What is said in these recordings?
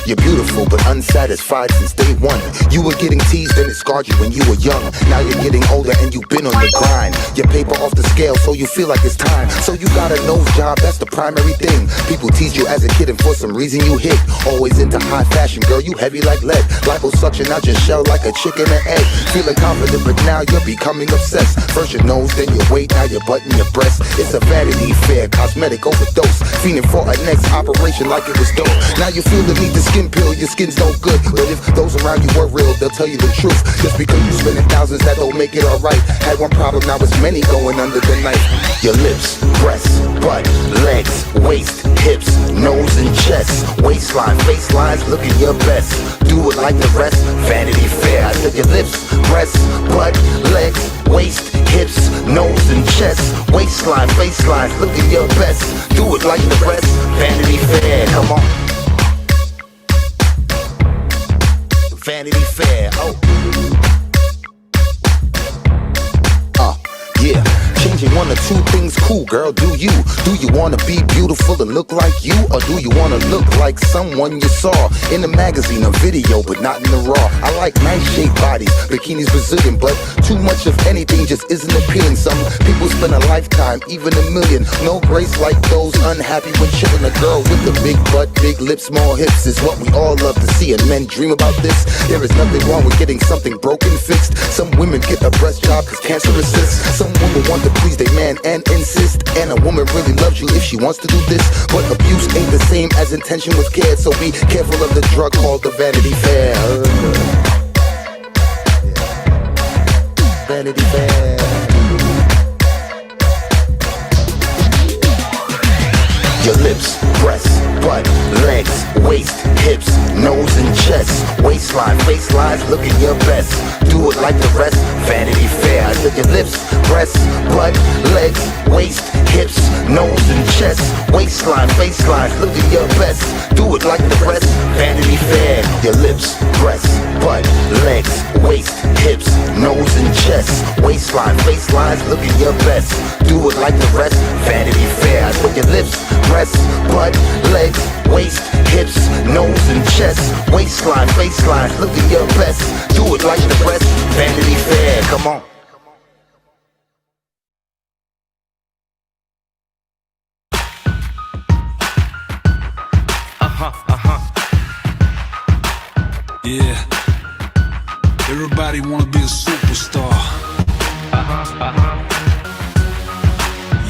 You're beautiful but unsatisfied since day one. You were getting teased and it scarred you when you were young. Now you're getting older and you've been on the grind. Your paper off the scale so you feel like it's time. So you got a nose job, that's the primary thing. People teased you as a kid and for some reason you hit. Always into high fashion, girl, you heavy like lead. Liposuction out your shell like a chicken and egg. Feeling confident but now you're becoming obsessed. First your nose, then your weight, now your butt and your breast. It's a vanity fair, cosmetic overdose. Fiending for a next operation like it was dope. Now you feel the need to skin pill, your skin's no good. But if those around you were real, they'll tell you the truth. Just because you spending thousands, that don't make it alright. Had one problem, now it's many going under the knife. Your lips, breasts, butt, legs, waist, hips, nose and chest, waistline, face lines, looking your best. Do it like the rest, Vanity Fair. I said your lips, breasts, butt, legs, waist, hips, nose and chest, waistline, face lines, looking your best. Do it like the rest, Vanity Fair. Come on. Vanity Fair, yeah. Changing one or two things, cool girl, do you? Do you wanna be beautiful and look like you? Or do you wanna look like someone you saw in a magazine or video, but not in the raw? I like nice shaped bodies, bikinis Brazilian, but too much of anything just isn't appealing. Some people spend a lifetime, even a million. No grace like those unhappy when chilling. A girl with a big butt, big lips, small hips is what we all love to see, and men dream about this. There is nothing wrong with getting something broken fixed. Some women get a breast job cause cancer assists. Some women want to please their man and insist. And a woman really loves you if she wants to do this. But abuse ain't the same as intention was cared. So be careful of the drug called the Vanity Fair. Vanity Fair. Your lips, breasts, butt, legs, waist, hips, nose and chest, waistline, face lines, looking your best. Do it like the rest, Vanity Fair. I said your lips, breasts, butt, legs, waist, hips, nose and chest, waistline, face lines, looking your best. Do it like the rest, Vanity Fair. Your lips, breasts, butt, legs, waist, hips, nose and chest, waistline, face lines, looking your best. Do it like the rest, Vanity Fair. I said your lips, breasts, butt, legs, waist, hips, nose and chest, waistline, face lines, look at your best. Do it like the rest, Vanity Fair. Come on. Yeah. Everybody wanna be a superstar.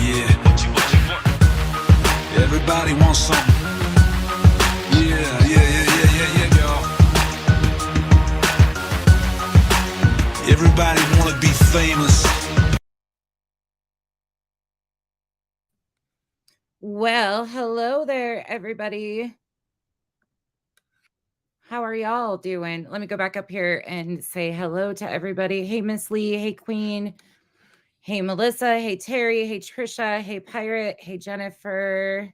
Yeah. Everybody wants something. Yeah, y'all. Everybody wanna be famous. Well, hello there, everybody. How are y'all doing? Let me go back up here and say hello to everybody. Hey, Miss Lee. Hey, Queen. Hey, Melissa. Hey, Terry. Hey, Trisha. Hey, Pirate. Hey, Jennifer.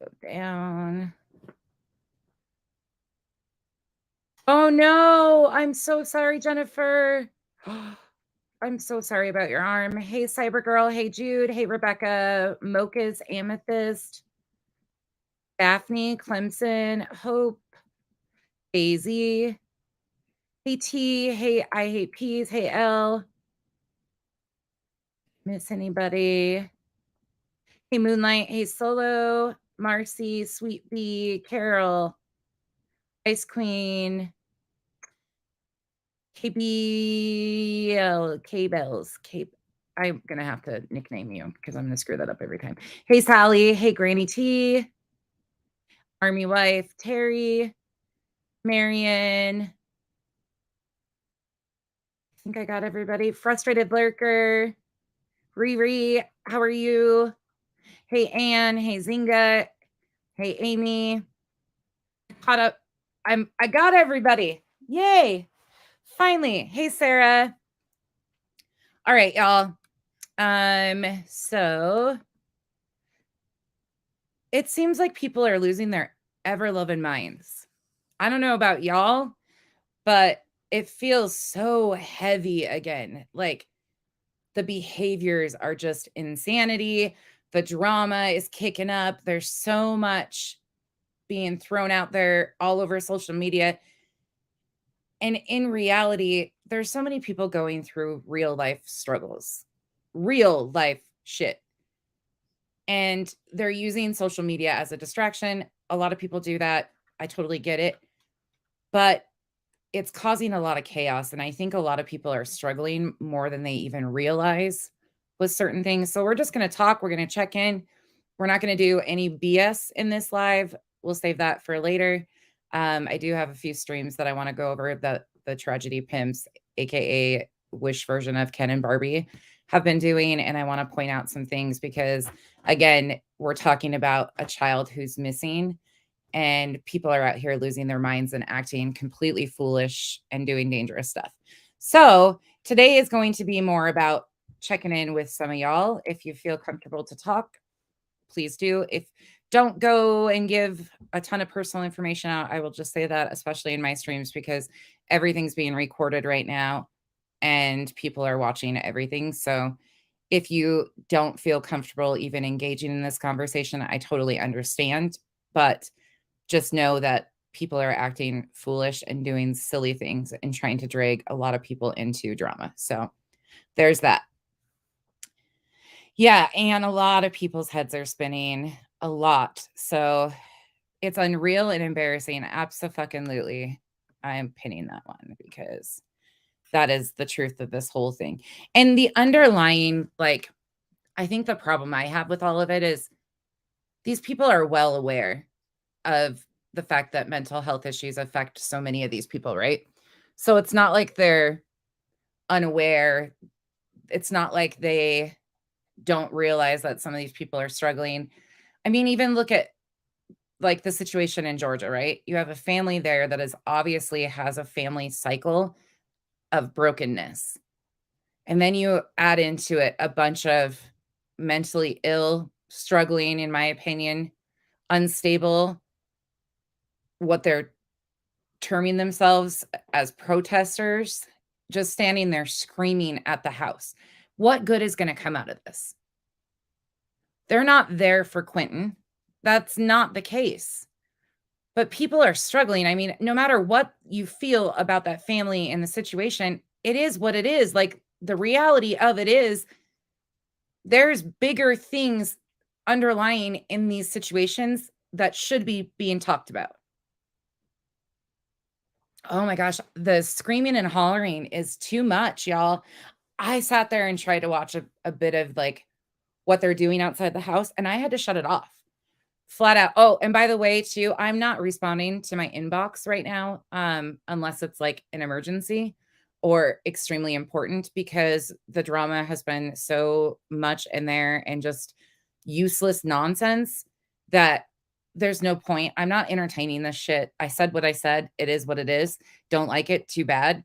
Go down. Oh, no. I'm so sorry, Jennifer. I'm so sorry about your arm. Hey, Cyber Girl. Hey, Jude. Hey, Rebecca. Mocha's Amethyst. Daphne, Clemson, Hope, Daisy. Hey, T. Hey, I Hate Peas. Hey, L. Miss anybody? Hey, Moonlight. Hey, Solo, Marcy, Sweet Bee, Carol, Ice Queen, KBL, K-Bells, K. I'm going to have to nickname you because I'm going to screw that up every time. Hey, Sally. Hey, Granny T, Army Wife, Terry, Marion. I think I got everybody. Frustrated Lurker, Riri, how are you? Hey, Anne. Hey, Zinga. Hey, Amy. Caught up. I got everybody. Yay. Finally. Hey, Sarah. All right, y'all. So it seems like people are losing their ever-loving minds. I don't know about y'all, but it feels so heavy again. Like the behaviors are just insanity. The drama is kicking up. There's so much being thrown out there all over social media. And in reality, there's so many people going through real life struggles, real life shit. And they're using social media as a distraction. A lot of people do that. I totally get it. But it's causing a lot of chaos. And I think a lot of people are struggling more than they even realize with certain things. So we're just going to talk. We're going to check in. We're not going to do any BS in this live. We'll save that for later. I do have a few streams that I want to go over that the Tragedy Pimps, aka Wish version of Ken and Barbie, have been doing. And I want to point out some things because, again, we're talking about a child who's missing, and people are out here losing their minds and acting completely foolish and doing dangerous stuff. So today is going to be more about checking in with some of y'all. If you feel comfortable to talk, please do. If don't go and give a ton of personal information out. I will just say that, especially in my streams, because everything's being recorded right now and people are watching everything. So if you don't feel comfortable even engaging in this conversation, I totally understand. But just know that people are acting foolish and doing silly things and trying to drag a lot of people into drama. So there's that. Yeah, and a lot of people's heads are spinning a lot. So it's unreal and embarrassing. Abso-fucking-lutely. I'm pinning that one because that is the truth of this whole thing. And the underlying, like, I think the problem I have with all of it is these people are well aware of the fact that mental health issues affect so many of these people, right? So it's not like they're unaware. It's not like they don't realize that some of these people are struggling. I mean, even look at like the situation in Georgia, right? You have a family there that is obviously has a family cycle of brokenness. And then you add into it a bunch of mentally ill, struggling, in my opinion, unstable, what they're terming themselves as protesters, just standing there screaming at the house. What good is going to come out of this? They're not there for Quentin. That's not the case. But people are struggling. I mean, no matter what you feel about that family and the situation, it is what it is. Like, the reality of it is there's bigger things underlying in these situations that should be being talked about. Oh my gosh, the screaming and hollering is too much, y'all. I sat there and tried to watch a bit of like what they're doing outside the house, and I had to shut it off flat out. Oh, and by the way, too, I'm not responding to my inbox right now, unless it's like an emergency or extremely important, because the drama has been so much in there and just useless nonsense that there's no point. I'm not entertaining this shit. I said what I said. It is what it is. Don't like it, too bad.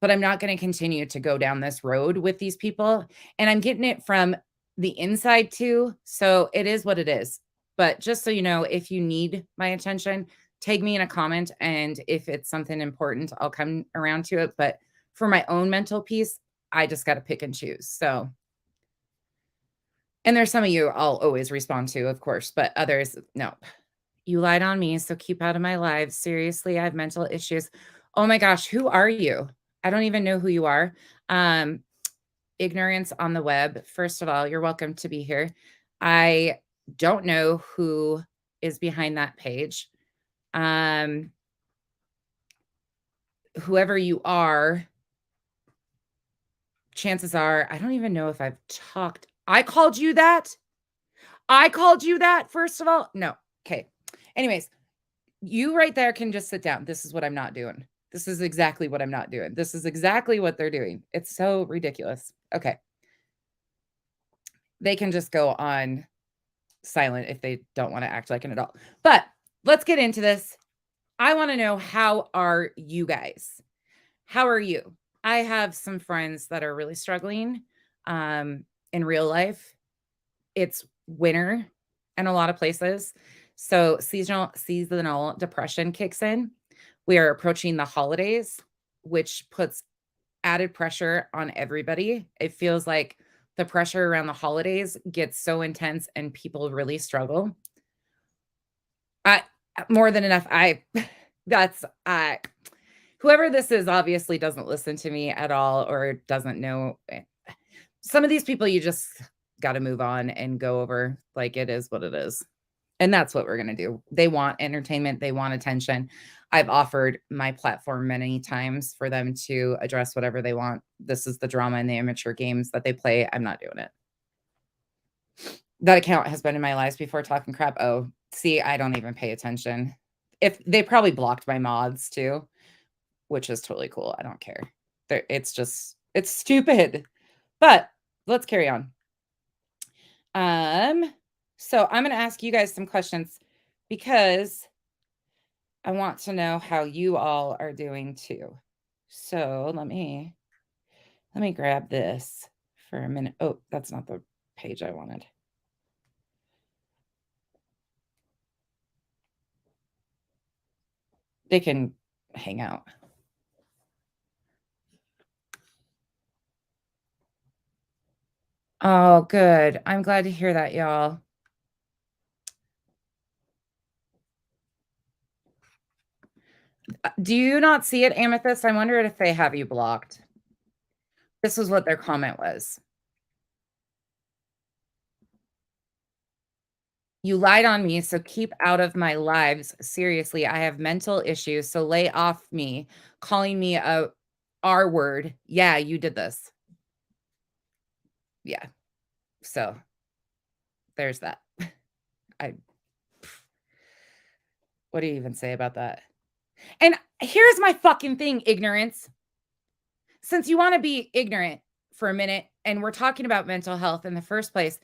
But I'm not going to continue to go down this road with these people. And I'm getting it from the inside too. So it is what it is. But just so you know, if you need my attention, tag me in a comment. And if it's something important, I'll come around to it. But for my own mental peace, I just got to pick and choose. So, and there's some of you I'll always respond to, of course, but others, no. You lied on me, so keep out of my lives. Seriously, I have mental issues. Oh my gosh, who are you? I don't even know who you are. Ignorance on the web. First of all, you're welcome to be here. I don't know who is behind that page. Whoever you are, chances are, I don't even know if I've talked. I called you that? I called you that, first of all? No. Okay. Anyways, you right there can just sit down. This is what I'm not doing. This is exactly what I'm not doing. This is exactly what they're doing. It's so ridiculous. Okay. They can just go on silent if they don't want to act like an adult. But let's get into this. I want to know, how are you guys? How are you? I have some friends that are really struggling in real life. It's winter in a lot of places. So seasonal depression kicks in. We are approaching the holidays, which puts added pressure on everybody. It feels like the pressure around the holidays gets so intense and people really struggle. More than enough. That's whoever this is obviously doesn't listen to me at all or doesn't know. Some of these people you just got to move on and go over. Like, it is what it is. And that's what we're going to do. They want entertainment, they want attention. I've offered my platform many times for them to address whatever they want. This is the drama and the immature games that they play. I'm not doing it. That account has been in my lives before talking crap. Oh, see, I don't even pay attention. If they probably blocked my mods too, which is totally cool. I don't care. It's stupid. But let's carry on. So I'm going to ask you guys some questions because I want to know how you all are doing too. So let me grab this for a minute. Oh, that's not the page I wanted. They can hang out. Oh, good. I'm glad to hear that, y'all. Do you not see it, Amethyst? I wondered if they have you blocked. This was what their comment was. You lied on me, so keep out of my lives. Seriously, I have mental issues, so lay off me. Calling me a R word. Yeah, you did this. Yeah. So there's that. What do you even say about that? And here's my fucking thing, ignorance. Since you want to be ignorant for a minute, and we're talking about mental health in the first place,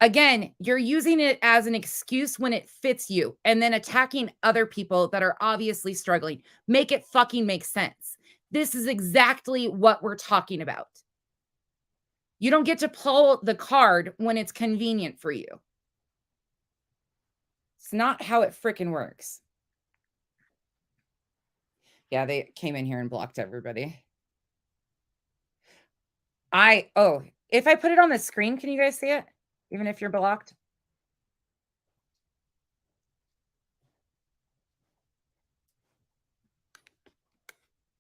again, you're using it as an excuse when it fits you and then attacking other people that are obviously struggling. Make it fucking make sense. This is exactly what we're talking about. You don't get to pull the card when it's convenient for you. It's not how it freaking works. Yeah, they came in here and blocked everybody. If I put it on the screen, can you guys see it? Even if you're blocked?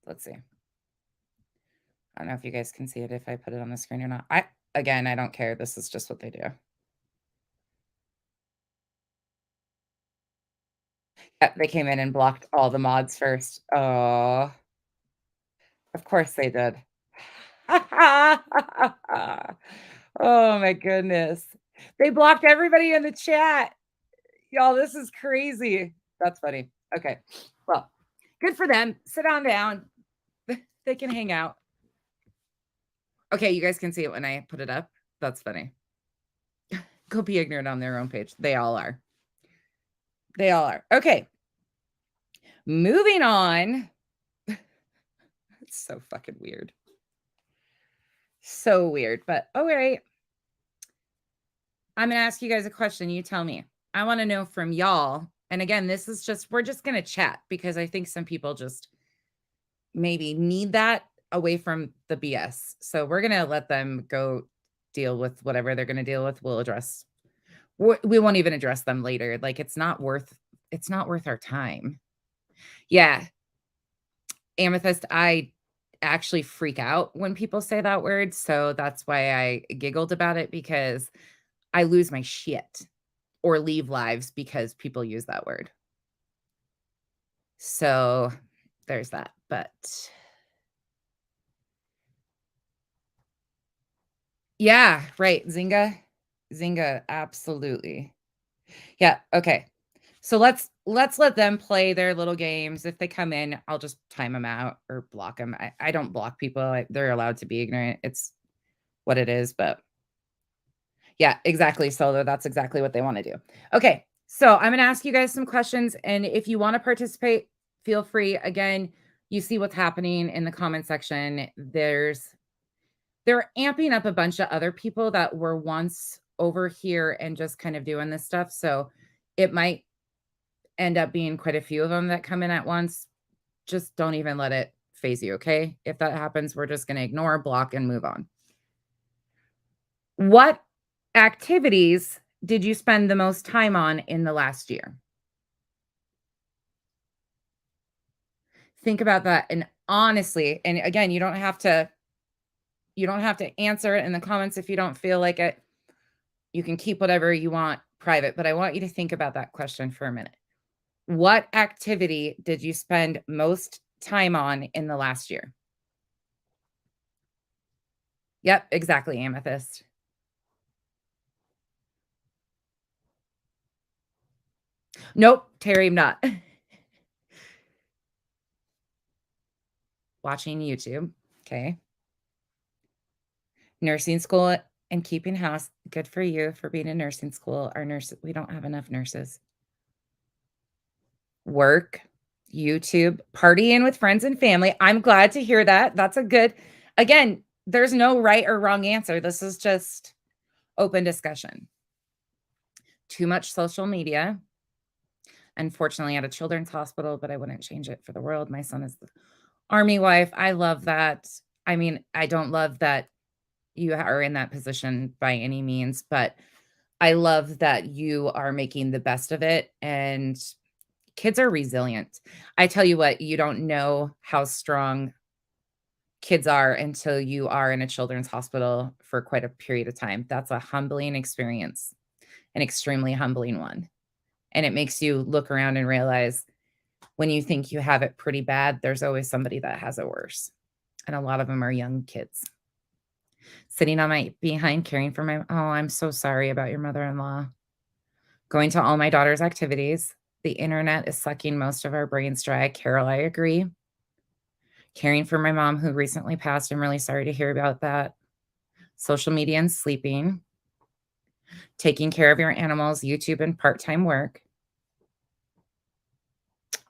Let's see. I don't know if you guys can see it if I put it on the screen or not. I don't care. This is just what they do. Yeah, they came in and blocked all the mods first. Oh, of course they did. Oh my goodness. They blocked everybody in the chat. Y'all, this is crazy. That's funny. Okay. Well, good for them. Sit on down. They can hang out. Okay, you guys can see it when I put it up. That's funny. Go be ignorant on their own page. They all are. They all are. Okay. Moving on. It's so fucking weird. So weird, but all right. I'm going to ask you guys a question. You tell me. I want to know from y'all. And again, this is just, we're just going to chat because I think some people just maybe need that away from the BS. So we're going to let them go deal with whatever they're going to deal with. We'll address, we won't even address them later. Like, it's not worth our time. Yeah. Amethyst, I actually freak out when people say that word. So that's why I giggled about it, because I lose my shit or leave lives because people use that word. So there's that. But yeah, right. Zynga, absolutely. Yeah. Okay. So let's let them play their little games. If they come in, I'll just time them out or block them. I don't block people. They're allowed to be ignorant. It's what it is. But yeah, exactly. So that's exactly what they want to do. Okay. So I'm going to ask you guys some questions. And if you want to participate, feel free. Again, you see what's happening in the comment section. They're amping up a bunch of other people that were once over here and just kind of doing this stuff. So it might end up being quite a few of them that come in at once. Just don't even let it phase you, okay? If that happens, we're just going to ignore, block, and move on. What activities did you spend the most time on in the last year? Think about that, and honestly, and again, you don't have to answer it in the comments if you don't feel like it. You can keep whatever you want private, but I want you to think about that question for a minute. What activity did you spend most time on in the last year? Yep, exactly, Amethyst. Nope, Terry, I'm not. Watching YouTube. Okay. Nursing school and keeping house. Good for you for being in nursing school. We don't have enough nurses. Work, YouTube, partying with friends and family. I'm glad to hear that. That's a good, again, there's no right or wrong answer. This is just open discussion. Too much social media. Unfortunately, at a children's hospital, but I wouldn't change it for the world. My son is the Army wife. I love that. I mean, I don't love that you are in that position by any means, but I love that you are making the best of it, and kids are resilient. I tell you what, you don't know how strong kids are until you are in a children's hospital for quite a period of time. That's a humbling experience, an extremely humbling one. And it makes you look around and realize when you think you have it pretty bad, there's always somebody that has it worse. And a lot of them are young kids. Sitting on my behind caring for my, oh, I'm so sorry about your mother-in-law. Going to all my daughter's activities. The internet is sucking most of our brains dry. Carol, I agree. Caring for my mom who recently passed. I'm really sorry to hear about that. Social media and sleeping. Taking care of your animals, YouTube and part-time work.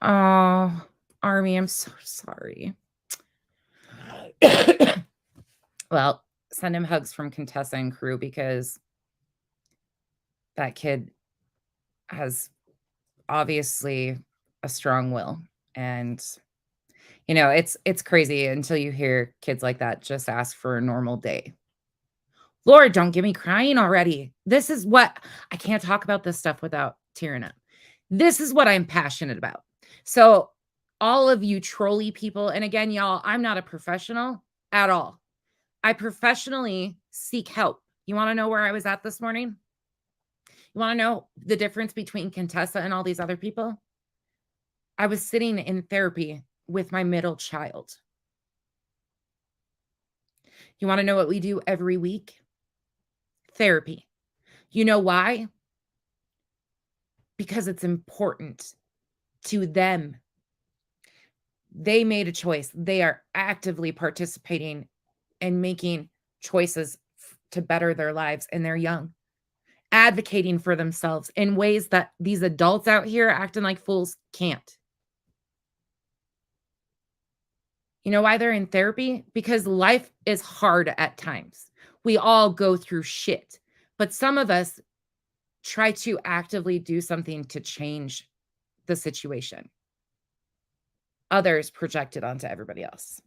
Oh, Army, I'm so sorry. Well, send him hugs from Contessa and crew because that kid has obviously a strong will. And, you know, it's crazy until you hear kids like that just ask for a normal day. Lord, don't get me crying already. This is what I can't talk about this stuff without tearing up. This is what I'm passionate about. So all of you trolley people, and again, y'all, I'm not a professional at all. I professionally seek help. You want to know where I was at this morning? You want to know the difference between Contessa and all these other people? I was sitting in therapy with my middle child. You want to know what we do every week? Therapy. You know why? Because it's important to them. They made a choice. They are actively participating and making choices to better their lives, and they're young, advocating for themselves in ways that these adults out here acting like fools can't. You know why they're in therapy? Because life is hard at times. We all go through shit, but some of us try to actively do something to change the situation. Others project it onto everybody else.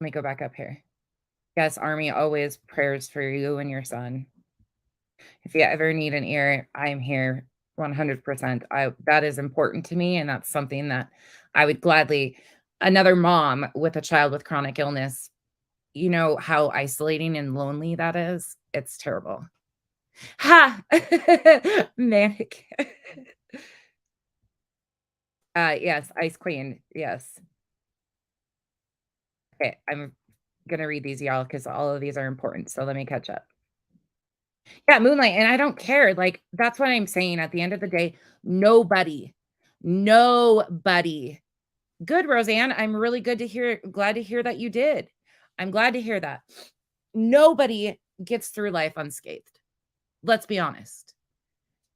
Let me go back up here. Yes, Army, always prayers for you and your son. If you ever need an ear, I'm here 100%. That is important to me, and that's something that I would gladly, another mom with a child with chronic illness, you know how isolating and lonely that is? It's terrible. Ha! Manic. Yes, Ice Queen. Yes. Okay, I'm gonna read these, y'all, because all of these are important. So let me catch up. Yeah, Moonlight, and I don't care. Like, that's what I'm saying. At the end of the day, nobody. Good, Roseanne. I'm really glad to hear that you did. I'm glad to hear that. Nobody gets through life unscathed. Let's be honest.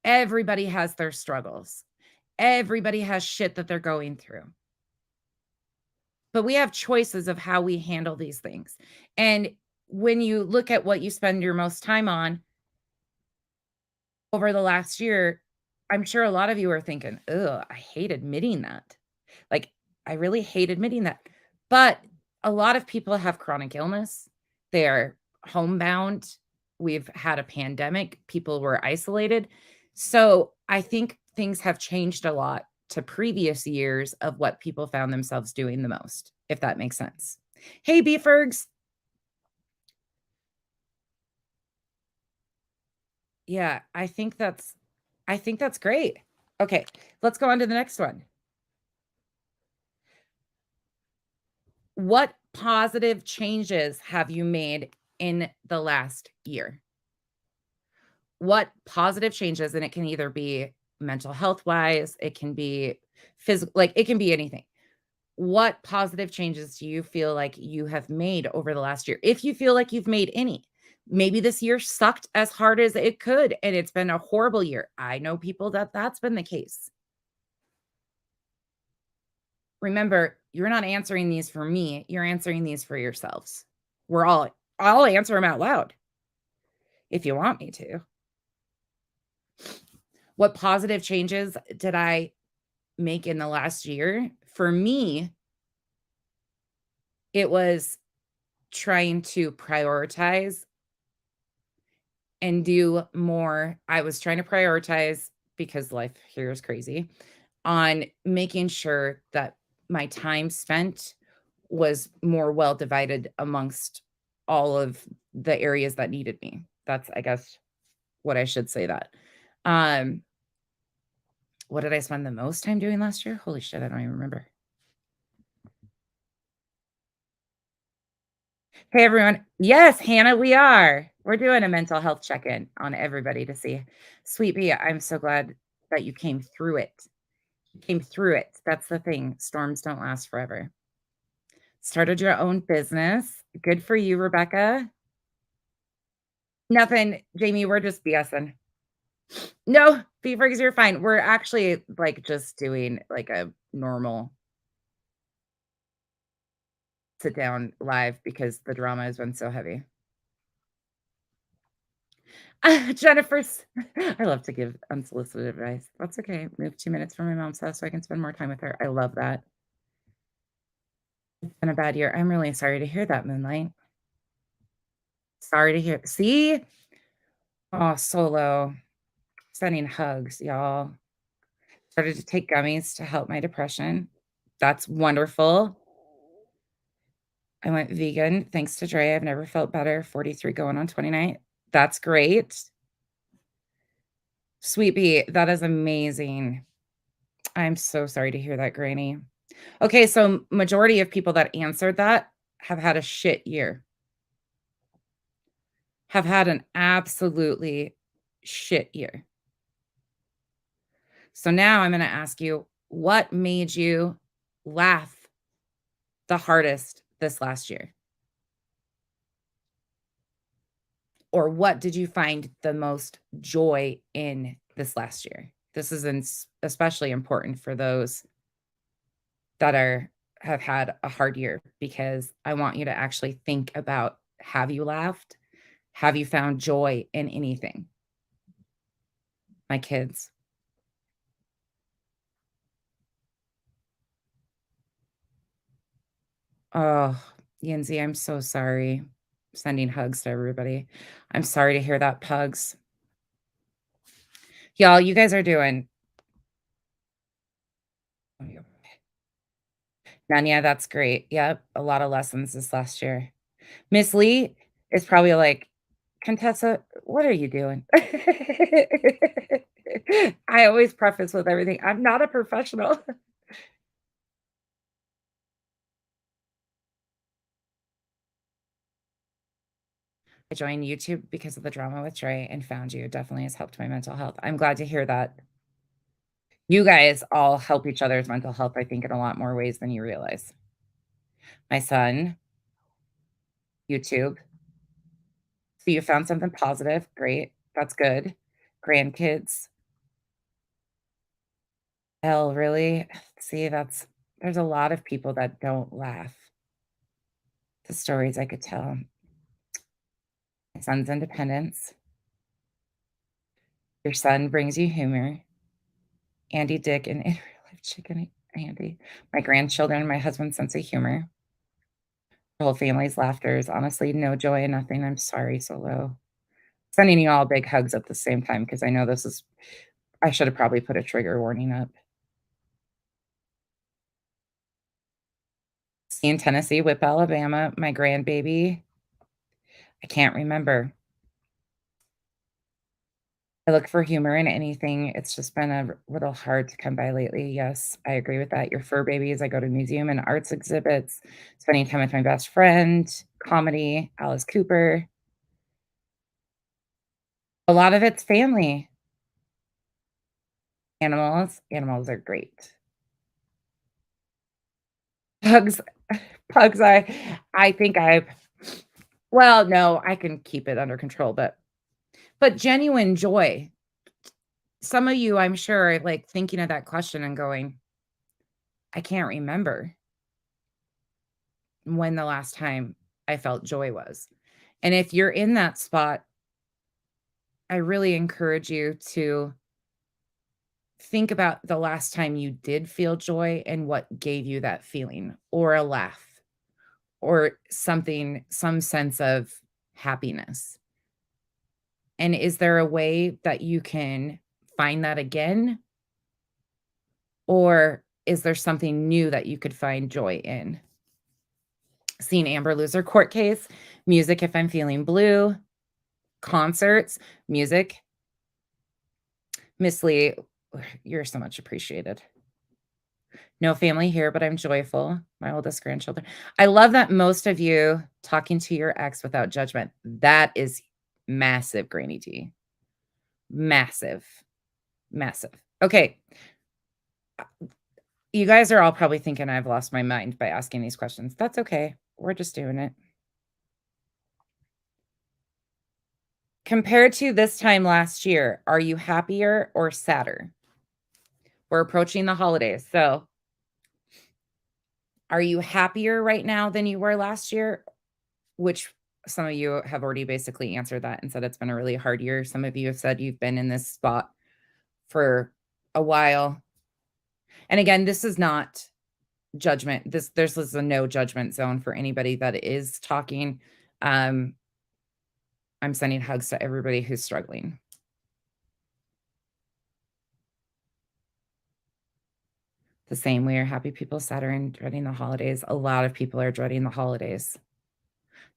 Everybody has their struggles. Everybody has shit that they're going through. But we have choices of how we handle these things. And when you look at what you spend your most time on over the last year, I'm sure a lot of you are thinking, ugh, I hate admitting that. Like, I really hate admitting that. But a lot of people have chronic illness. They are homebound. We've had a pandemic. People were isolated. So I think things have changed a lot to previous years of what people found themselves doing the most, if that makes sense. Hey, Beefergs. Yeah, I think that's great. Okay, let's go on to the next one. What positive changes have you made in the last year? What positive changes, and it can either be mental health wise, it can be physical, like it can be anything. What positive changes do you feel like you have made over the last year? If you feel like you've made any, maybe this year sucked as hard as it could and it's been a horrible year. I know people that that's been the case. Remember, you're not answering these for me. You're answering these for yourselves. I'll answer them out loud if you want me to. What positive changes did I make in the last year? For me, it was trying to prioritize and do more. I was trying to prioritize because life here is crazy on making sure that my time spent was more well divided amongst all of the areas that needed me. That's, I guess, what I should say that. What did I spend the most time doing last year? Holy shit, I don't even remember. Hey, everyone. Yes, Hannah, we are. We're doing a mental health check-in on everybody to see. Sweet Bee, I'm so glad that you came through it. Came through it. That's the thing. Storms don't last forever. Started your own business. Good for you, Rebecca. Nothing, Jamie. We're just BSing. No, Beefers, you're fine. We're actually like just doing like a normal sit down live because the drama has been so heavy. Jennifer's, I love to give unsolicited advice. That's okay. Move 2 minutes from my mom's house so I can spend more time with her. I love that. It's been a bad year. I'm really sorry to hear that, Moonlight. Sorry to hear. See? Oh, Solo. Sending hugs, y'all. Started to take gummies to help my depression. That's wonderful. I went vegan thanks to Dre. I've never felt better. 43 going on 29. That's great. Sweet Bee, that is amazing. I'm so sorry to hear that, Granny. Okay, so majority of people that answered that have had a shit year. Have had an absolutely shit year. So now I'm going to ask you, what made you laugh the hardest this last year? Or what did you find the most joy in this last year? This is especially important for those that have had a hard year, because I want you to actually think about, have you laughed? Have you found joy in anything? My kids. Oh, Yinzi, I'm so sorry. Sending hugs to everybody. I'm sorry to hear that, Pugs. Y'all, you guys are doing. Nanya, that's great. Yep, a lot of lessons this last year. Miss Lee is probably like, Contessa, what are you doing? I always preface with everything. I'm not a professional. I joined YouTube because of the drama with Dre and found you. It definitely has helped my mental health. I'm glad to hear that. You guys all help each other's mental health, I think, in a lot more ways than you realize. My son, YouTube. So you found something positive. Great. That's good. Grandkids. Hell, really? See, there's a lot of people that don't laugh. The stories I could tell. My son's independence. Your son brings you humor. Andy Dick and in real life chicken Andy. My grandchildren, my husband's sense of humor. The whole family's laughter is honestly no joy and nothing. I'm sorry, Solo. Sending you all big hugs at the same time because I know I should have probably put a trigger warning up. in Tennessee, Whip, Alabama. My grandbaby, I can't remember. I look for humor in anything. It's just been a little hard to come by lately. Yes, I agree with that. Your fur babies, I go to museum and arts exhibits, spending time with my best friend, comedy, Alice Cooper. A lot of it's family. Animals are great. Pugs pugs, I think I've well, no, I can keep it under control, but genuine joy. Some of you, I'm sure, are, like, thinking of that question and going, "I can't remember when the last time I felt joy was." And if you're in that spot, I really encourage you to think about the last time you did feel joy and what gave you that feeling, or a laugh, or something, some sense of happiness. And is there a way that you can find that again? Or is there something new that you could find joy in? Seeing Amber lose her court case, music if I'm feeling blue, concerts, music. Miss Lee, you're so much appreciated. No family here, but I'm joyful. My oldest grandchildren. I love that most of you talking to your ex without judgment. That is massive, Granny T. Massive, massive. Okay. You guys are all probably thinking I've lost my mind by asking these questions. That's okay. We're just doing it. Compared to this time last year, are you happier or sadder? We're approaching the holidays. So, are you happier right now than you were last year? Which some of you have already basically answered that and said it's been a really hard year. Some of you have said you've been in this spot for a while. And again, this is not judgment. This is a no judgment zone for anybody that is talking. I'm sending hugs to everybody who's struggling. The same way are happy people sad and dreading the holidays. A lot of people are dreading the holidays.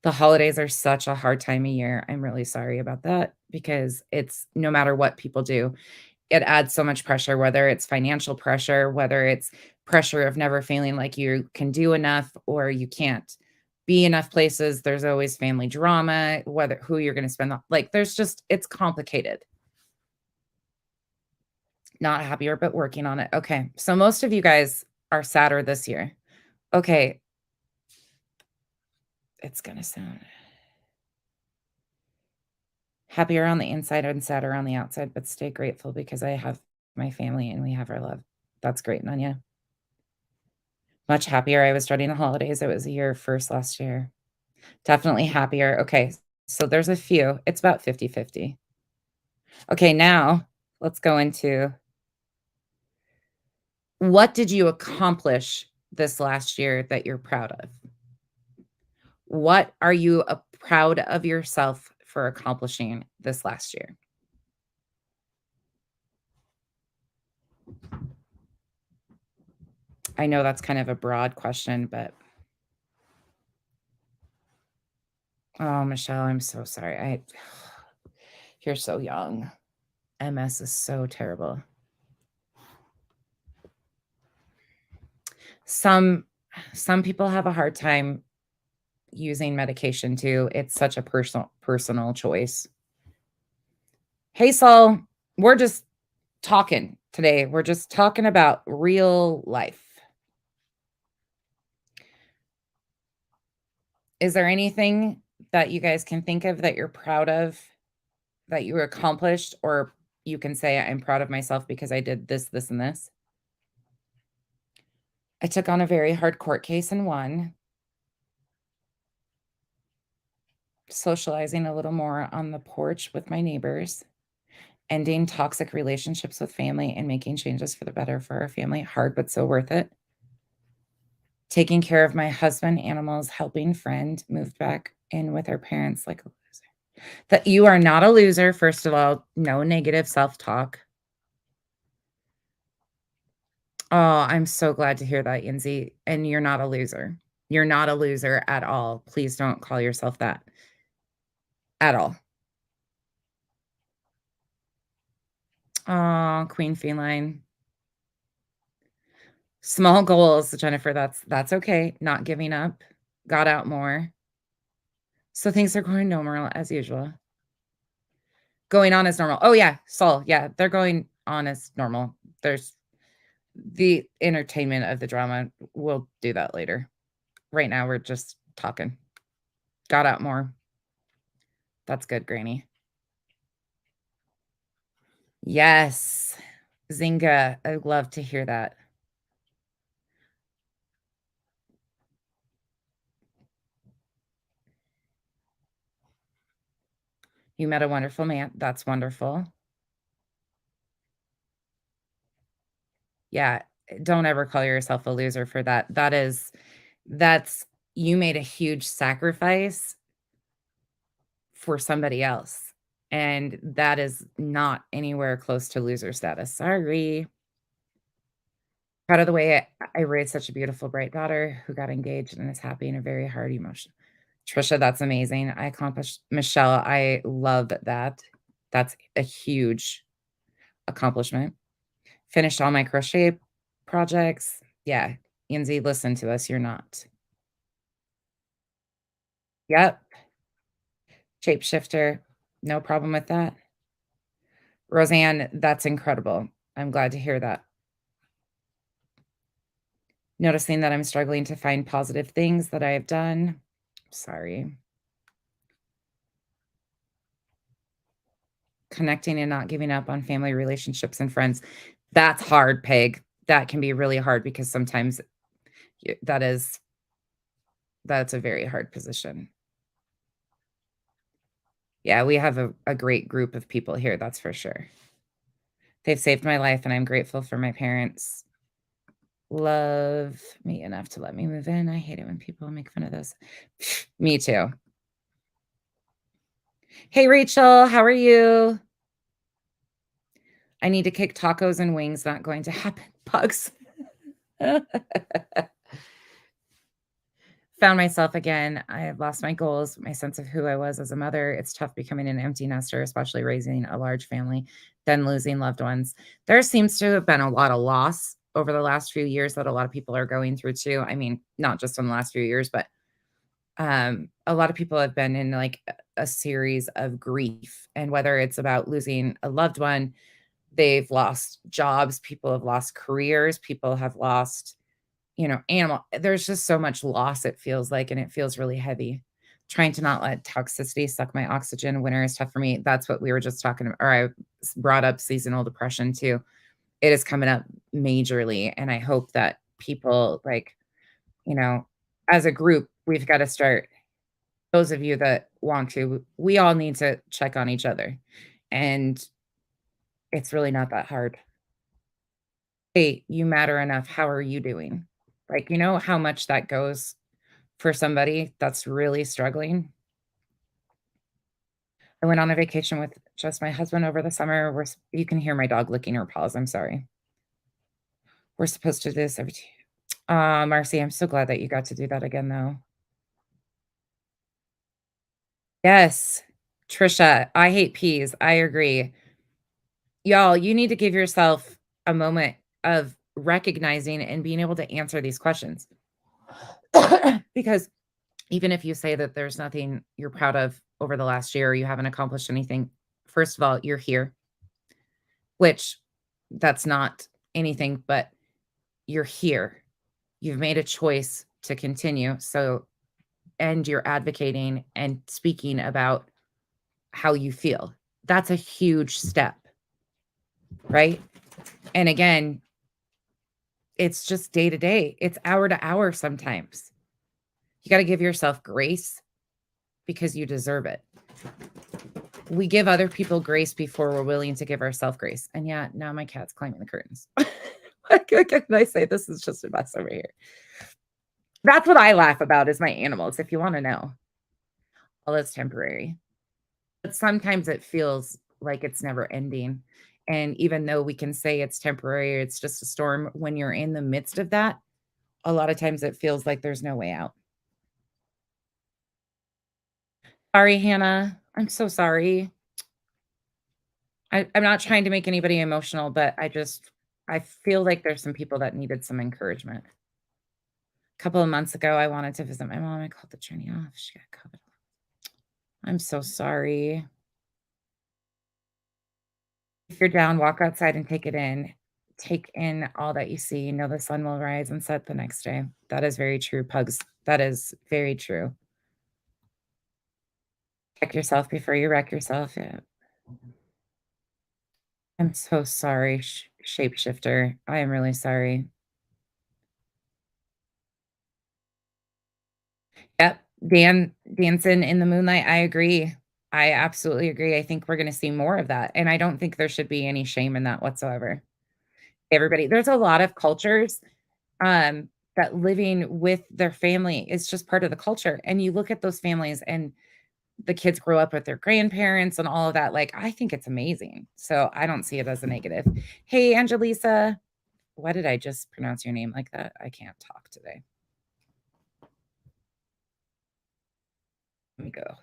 The holidays are such a hard time of year. I'm really sorry about that because it's no matter what people do, it adds so much pressure, whether it's financial pressure, whether it's pressure of never feeling like you can do enough or you can't be enough places. There's always family drama, whether who you're going to spend like there's just it's complicated. Not happier, but working on it. Okay. So most of you guys are sadder this year. Okay. It's going to sound happier on the inside and sadder on the outside, but stay grateful because I have my family and we have our love. That's great, Nanya. Much happier. I was dreading the holidays. It was a year first last year. Definitely happier. Okay. So there's a few. It's about 50-50. Okay. Now let's go into what did you accomplish this last year that you're proud of? What are you proud of yourself for accomplishing this last year? I know that's kind of a broad question, but oh, Michelle, I'm so sorry. You're so young. MS is so terrible. Some people have a hard time using medication too. It's such a personal choice. Hey, Saul, we're just talking today. We're just talking about real life. Is there anything that you guys can think of that you're proud of that you accomplished, or you can say, I'm proud of myself because I did this, this, and this? I took on a very hard court case and won. Socializing a little more on the porch with my neighbors. Ending toxic relationships with family and making changes for the better for our family. Hard, but so worth it. Taking care of my husband, animals, helping friend, moved back in with our parents like a loser. That you are not a loser, first of all. No negative self-talk. Oh, I'm so glad to hear that, Yinzi. And you're not a loser. You're not a loser at all. Please don't call yourself that at all. Oh, Queen Feline. Small goals, Jennifer. That's okay. Not giving up. Got out more. So things are going normal as usual. Going on as normal. Oh yeah, Saul. Yeah, they're going on as normal. There's the entertainment of the drama. We'll do that later. Right now, we're just talking. Got out more. That's good, Granny. Yes. Zynga. I'd love to hear that. You met a wonderful man. That's wonderful. Yeah. Don't ever call yourself a loser for that. That's you made a huge sacrifice for somebody else. And that is not anywhere close to loser status. Sorry. Proud of the way I raised such a beautiful, bright daughter who got engaged and is happy in a very hard emotion. Trisha, that's amazing. I accomplished Michelle, I love that. That's a huge accomplishment. Finished all my crochet projects. Yeah. Yanzi, listen to us. You're not. Yep. Shapeshifter. No problem with that. Roseanne, that's incredible. I'm glad to hear that. Noticing that I'm struggling to find positive things that I have done. Sorry. Connecting and not giving up on family relationships and friends. That's hard, Peg. That can be really hard because sometimes that's a very hard position. Yeah, we have a great group of people here, that's for sure. They've saved my life, and I'm grateful for my parents. Love me enough to let me move in. I hate it when people make fun of those. Me too. Hey, Rachel, how are you? I need to kick tacos and wings. Not going to happen. Pugs. Found myself again. I have lost my goals, my sense of who I was as a mother. It's tough becoming an empty nester, especially raising a large family, then losing loved ones. There seems to have been a lot of loss over the last few years that a lot of people are going through too. I mean, not just in the last few years, but a lot of people have been in like a series of grief. And whether it's about losing a loved one, they've lost jobs, people have lost careers, people have lost animal. There's just so much loss, it feels like, and it feels really heavy. Trying to not let toxicity suck my oxygen. Winter is tough for me. That's what we were just talking about, or I brought up seasonal depression too. It is coming up majorly, and I hope that people as a group, we've got to start. Those of you that want to, we all need to check on each other, and it's really not that hard. Hey, you matter enough. How are you doing? Like, how much that goes for somebody that's really struggling. I went on a vacation with just my husband over the summer. You can hear my dog licking her paws. I'm sorry. We're supposed to do this every Marcy, I'm so glad that you got to do that again, though. Yes. Trisha, I hate peas. I agree. Y'all, you need to give yourself a moment of recognizing and being able to answer these questions. Because even if you say that there's nothing you're proud of over the last year, or you haven't accomplished anything, first of all, you're here, which that's not anything, but you're here. You've made a choice to continue. And you're advocating and speaking about how you feel. That's a huge step, right? And again, it's just day to day. It's hour to hour sometimes. You got to give yourself grace because you deserve it. We give other people grace before we're willing to give ourselves grace. And yeah, now my cat's climbing the curtains. What can I say? This is just a mess over here. That's what I laugh about is my animals, if you want to know. All is temporary. But sometimes it feels like it's never ending. And even though we can say it's temporary, it's just a storm, when you're in the midst of that, a lot of times it feels like there's no way out. Sorry, Hannah. I'm so sorry. I'm not trying to make anybody emotional, but I feel like there's some people that needed some encouragement. A couple of months ago, I wanted to visit my mom. I called the journey off. She got COVID. I'm so sorry. If you're down, walk outside and take it in. Take in all that you see. Know the sun will rise and set the next day. That is very true, Pugs. That is very true. Check yourself before you wreck yourself. Yeah. I'm so sorry, shapeshifter. I am really sorry. Yep. Dancing in the moonlight. I agree. I absolutely agree. I think we're going to see more of that. And I don't think there should be any shame in that whatsoever. There's a lot of cultures that living with their family is just part of the culture. And you look at those families and the kids grow up with their grandparents and all of that. Like, I think it's amazing. So I don't see it as a negative. Hey, Angelisa. Why did I just pronounce your name like that? I can't talk today. Let me go.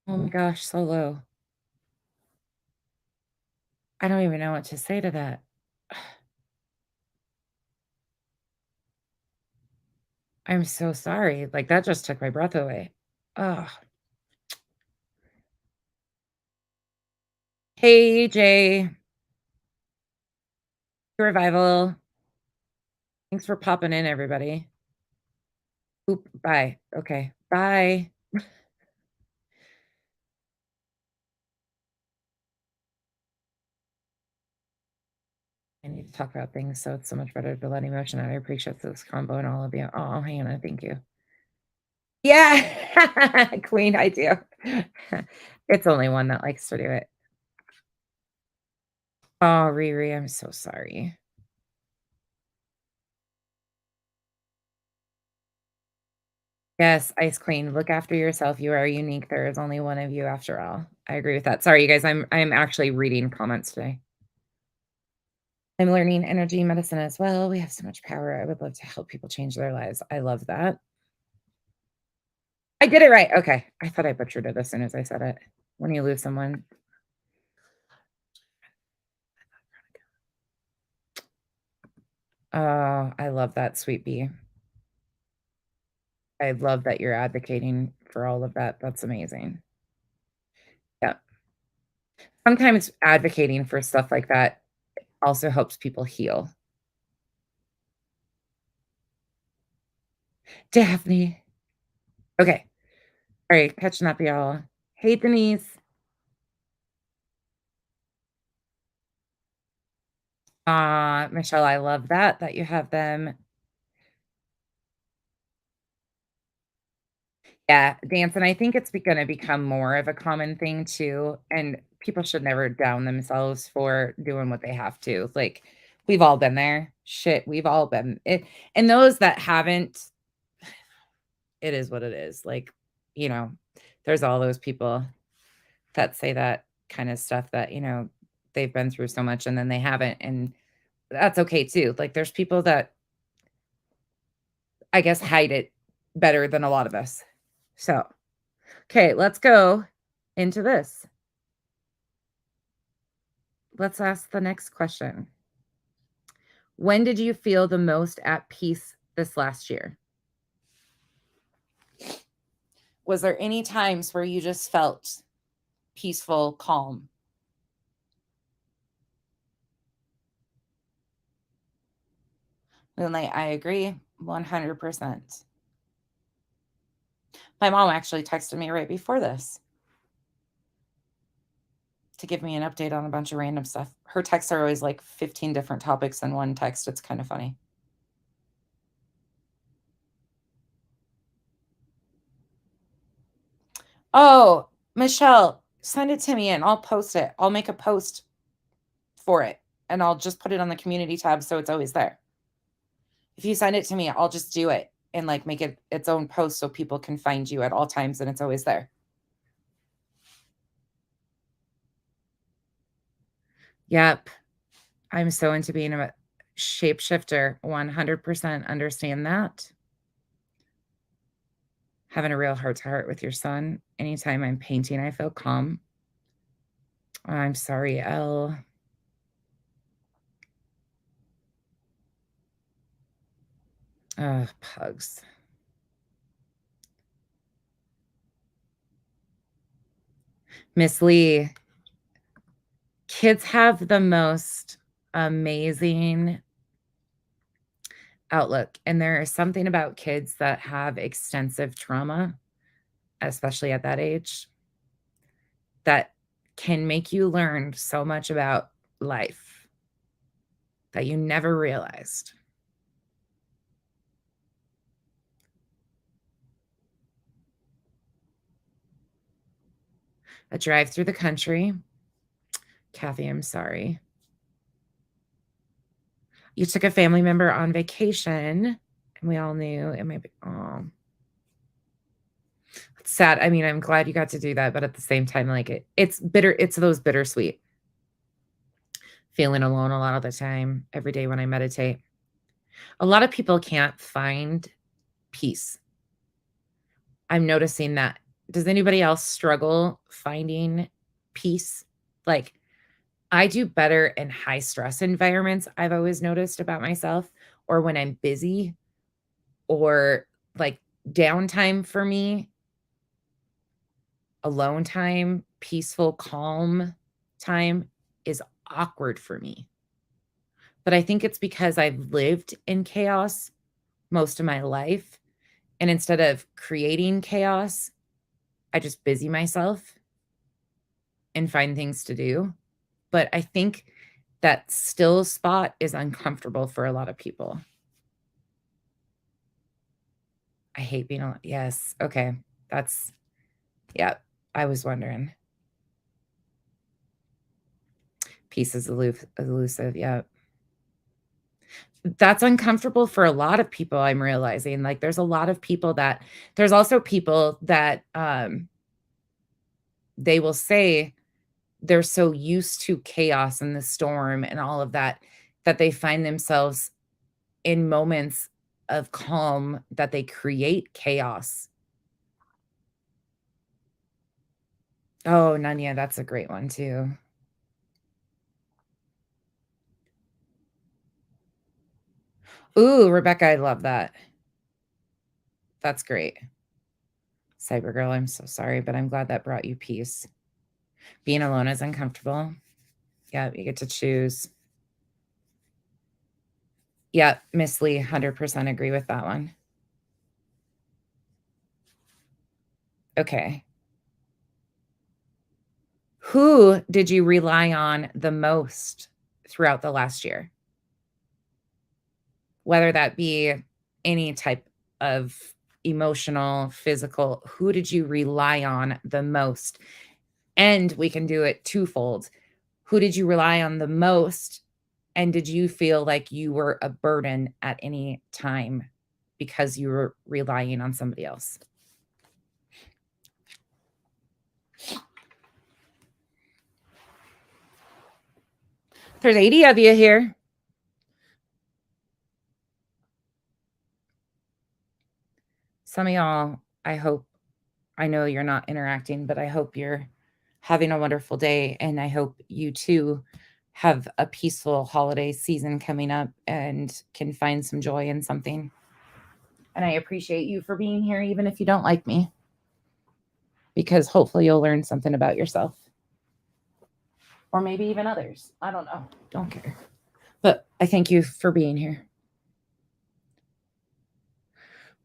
Oh my gosh, so low. I don't even know what to say to that. I'm so sorry. Like, that just took my breath away. Oh. Hey, Jay. Revival. Thanks for popping in, everybody. Oop, bye. Okay, bye. I need to talk about things, so it's so much better to let emotion out. I appreciate this combo and all of you. Oh, Hannah, thank you. Yeah, Queen, I do. It's only one that likes to do it. Oh, Riri, I'm so sorry. Yes, Ice Queen, look after yourself. You are unique. There is only one of you after all. I agree with that. Sorry, you guys. I'm actually reading comments today. I'm learning energy medicine as well. We have so much power. I would love to help people change their lives. I love that. I did it right. Okay. I thought I butchered it as soon as I said it. When you lose someone. Oh, I love that, sweet bee. I love that you're advocating for all of that. That's amazing. Yeah. Sometimes advocating for stuff like that also helps people heal. Daphne. Okay. All right. Catching up, y'all. Hey, Denise. Michelle, I love that you have them. Yeah, dance, and I think it's gonna become more of a common thing too, and people should never down themselves for doing what they have to. Like, we've all been there. Shit, we've all been it, and those that haven't, it is what it is. Like, you know, there's all those people that say that kind of stuff that, they've been through so much and then they haven't, and that's okay too. Like, there's people that I guess hide it better than a lot of us. So, okay, let's go into this. Let's ask the next question. When did you feel the most at peace this last year? Was there any times where you just felt peaceful, calm? Moonlight, I agree 100%. My mom actually texted me right before this to give me an update on a bunch of random stuff. Her texts are always like 15 different topics in one text. It's kind of funny. Oh, Michelle, send it to me and I'll post it. I'll make a post for it and I'll just put it on the community tab so it's always there. If you send it to me, I'll just do it and like make it its own post so people can find you at all times and it's always there. Yep. I'm so into being a Shapeshifter, 100% understand that. Having a real heart to heart with your son. Anytime I'm painting, I feel calm. I'm sorry, Elle. Pugs. Miss Lee, kids have the most amazing outlook, and there is something about kids that have extensive trauma, especially at that age, that can make you learn so much about life that you never realized. A drive through the country. Kathy, I'm sorry. You took a family member on vacation, and we all knew it might be. Oh, it's sad. I mean, I'm glad you got to do that, but at the same time, like it's bitter. It's those bittersweet. Feeling alone a lot of the time, every day when I meditate. A lot of people can't find peace. I'm noticing that. Does anybody else struggle finding peace? Like, I do better in high stress environments, I've always noticed about myself, or when I'm busy, or like downtime for me, alone time, peaceful, calm time is awkward for me. But I think it's because I've lived in chaos most of my life. And instead of creating chaos, I just busy myself and find things to do. But I think that still spot is uncomfortable for a lot of people. I hate being alone. Yes. Okay. That's, yeah, I was wondering. Peace is elusive. Yeah. That's uncomfortable for a lot of people, I'm realizing. Like, there's a lot of people that, there's also people that they will say they're so used to chaos and the storm and all of that, that they find themselves in moments of calm that they create chaos. Oh, Nanya, that's a great one too. Ooh, Rebecca, I love that. That's great. Cyber girl, I'm so sorry, but I'm glad that brought you peace. Being alone is uncomfortable. Yeah, you get to choose. Yeah, Miss Lee, 100% agree with that one. Okay. Who did you rely on the most throughout the last year? Whether that be any type of emotional, physical, who did you rely on the most? And we can do it twofold. Who did you rely on the most? And did you feel like you were a burden at any time because you were relying on somebody else? There's 80 of you here. Some of y'all, I know you're not interacting, but I hope you're having a wonderful day. And I hope you too have a peaceful holiday season coming up and can find some joy in something. And I appreciate you for being here, even if you don't like me, because hopefully you'll learn something about yourself. Or maybe even others. I don't know. Don't care. But I thank you for being here.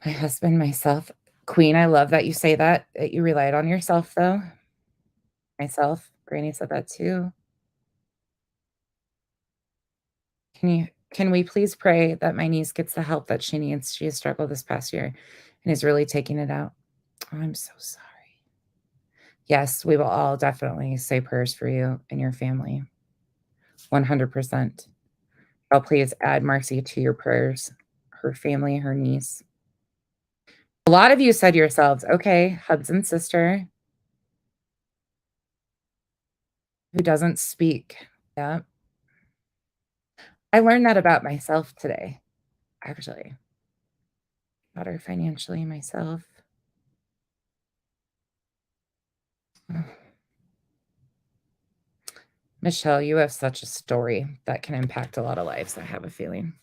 My husband, myself. Queen, I love that you say that you relied on yourself, though. Myself. Granny said that too. Can we please pray that my niece gets the help that she needs? She has struggled this past year and is really taking it out. Oh, I'm so sorry. Yes, we will all definitely say prayers for you and your family. 100%. Oh, please add Marcy to your prayers, her family, her niece. A lot of you said yourselves, okay, Hudson's sister who doesn't speak. Yeah. I learned that about myself today, actually. Better financially myself. Michelle, you have such a story that can impact a lot of lives, I have a feeling.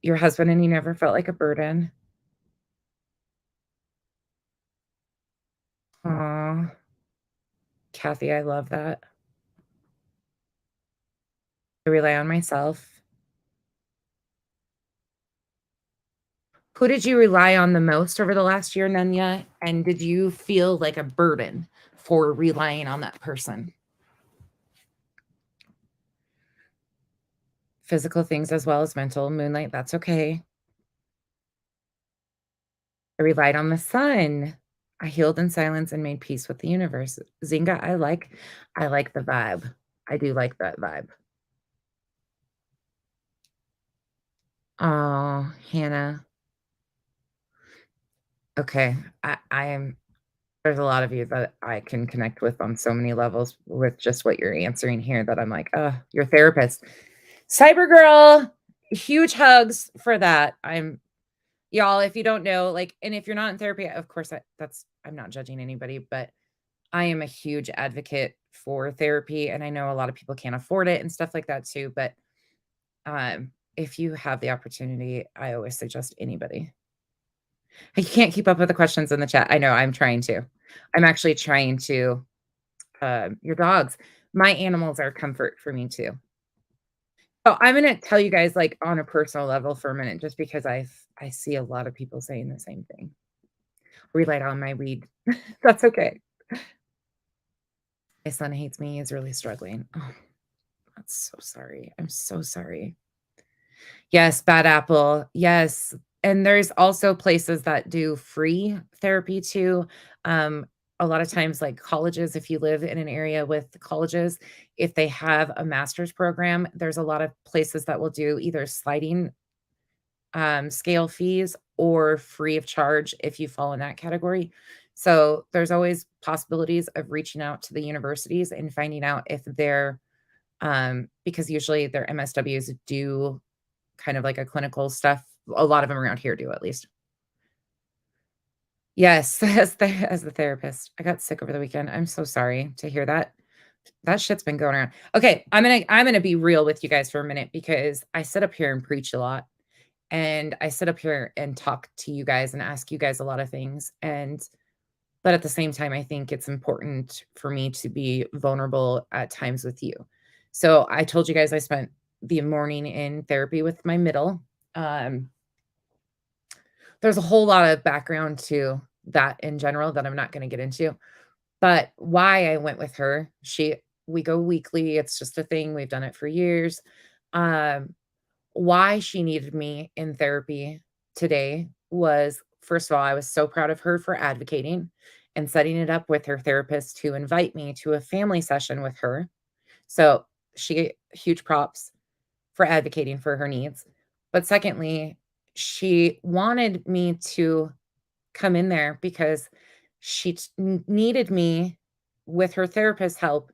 Your husband and you never felt like a burden. Aw. Kathy, I love that. I rely on myself. Who did you rely on the most over the last year, Nanya? And did you feel like a burden for relying on that person? Physical things as well as mental. Moonlight, that's okay. I relied on the sun. I healed in silence and made peace with the universe. Zinga, I like the vibe. I do like that vibe. Oh, Hannah. Okay. I am there's a lot of you that I can connect with on so many levels with just what you're answering here that I'm like, oh, your therapist. Cyber girl, huge hugs for that. Y'all, if you don't know, like, and if you're not in therapy, of course, I'm not judging anybody, but I am a huge advocate for therapy. And I know a lot of people can't afford it and stuff like that too. But if you have the opportunity, I always suggest anybody. I can't keep up with the questions in the chat. I know I'm trying to. I'm actually trying to. Your dogs, my animals are comfort for me too. So I'm gonna tell you guys like on a personal level for a minute, just because I see a lot of people saying the same thing. Relied on my weed. That's okay. My son hates me. He's really struggling. Oh, that's so sorry. I'm so sorry. Yes, Bad Apple. Yes. And there's also places that do free therapy too. A lot of times, like colleges, if you live in an area with colleges, if they have a master's program, there's a lot of places that will do either sliding scale fees or free of charge if you fall in that category. So there's always possibilities of reaching out to the universities and finding out if they're because usually their MSWs do kind of like a clinical stuff. A lot of them around here do, at least. Yes, as the therapist. I got sick over the weekend. I'm so sorry to hear that. That shit's been going around. Okay, I'm gonna be real with you guys for a minute because I sit up here and preach a lot. And I sit up here and talk to you guys and ask you guys a lot of things. But at the same time, I think it's important for me to be vulnerable at times with you. So I told you guys I spent the morning in therapy with my middle. There's a whole lot of background to that in general that I'm not going to get into. But why I went with her, we go weekly. It's just a thing. We've done it for years. Why she needed me in therapy today was, first of all, I was so proud of her for advocating and setting it up with her therapist to invite me to a family session with her. So huge props for advocating for her needs. But secondly, she wanted me to come in there because she needed me with her therapist's help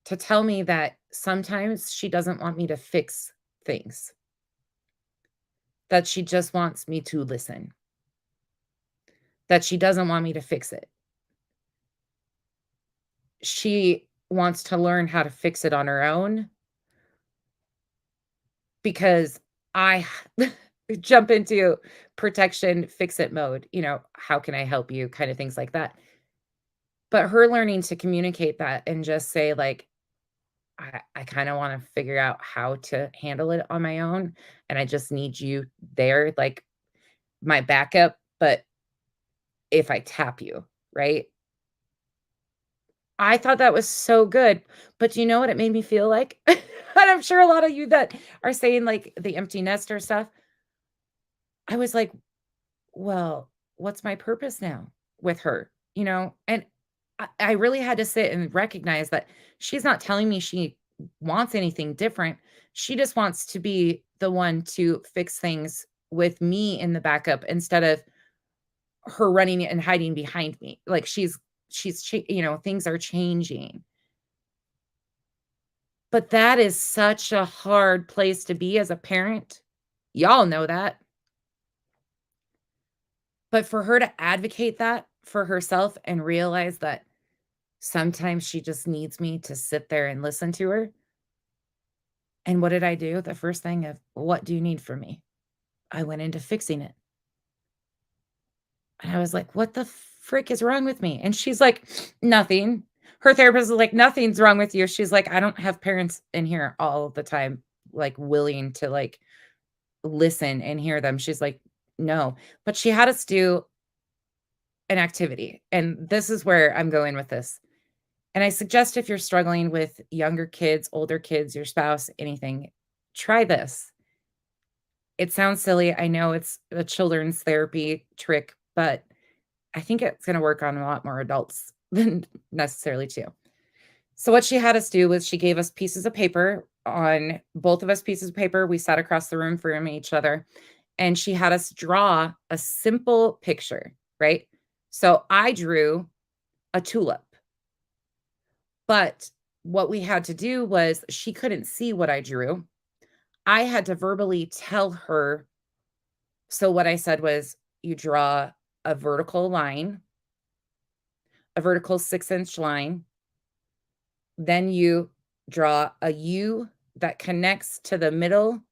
to tell me that sometimes she doesn't want me to fix things, that she just wants me to listen, that she doesn't want me to fix it. She wants to learn how to fix it on her own because I jump into protection, fix it mode, how can I help you? Kind of things like that. But her learning to communicate that and just say, like, I kind of want to figure out how to handle it on my own. And I just need you there, like my backup. But if I tap you, right? I thought that was so good. But do you know what it made me feel like? And I'm sure a lot of you that are saying like the empty nester stuff, I was like, well, what's my purpose now with her? And I really had to sit and recognize that she's not telling me she wants anything different. She just wants to be the one to fix things with me in the backup instead of her running and hiding behind me. Like things are changing. But that is such a hard place to be as a parent. Y'all know that. But for her to advocate that for herself and realize that sometimes she just needs me to sit there and listen to her. And what did I do? The first thing of, "What do you need from me?" I went into fixing it. And I was like, "What the frick is wrong with me?" And she's like, "Nothing." Her therapist is like, "Nothing's wrong with you." She's like, "I don't have parents in here all the time, like, willing to, like, listen and hear them." She's like, "No." But she had us do an activity, and this is where I'm going with this. And I suggest if you're struggling with younger kids, older kids, your spouse, anything, try this. It sounds silly. I know it's a children's therapy trick, but I think it's gonna work on a lot more adults than necessarily too. So what she had us do was she gave us pieces of paper on both of us pieces of paper. We sat across the room from each other, and she had us draw a simple picture, right? So I drew a tulip, but what we had to do was she couldn't see what I drew. I had to verbally tell her. So what I said was, you draw a vertical line, a vertical 6-inch line. Then you draw a U that connects to the middle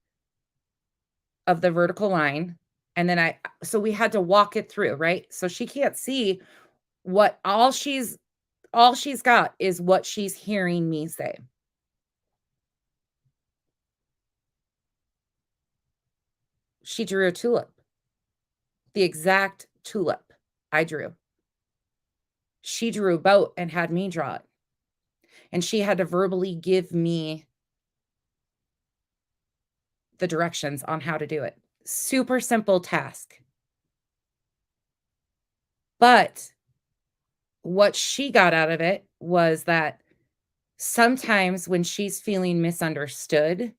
of the vertical line. And then so we had to walk it through, right? So she can't see what all she's got is what she's hearing me say. She drew a tulip, the exact tulip I drew. She drew a boat and had me draw it. And she had to verbally give me the directions on how to do it. Super simple task. But what she got out of it was that sometimes when she's feeling misunderstood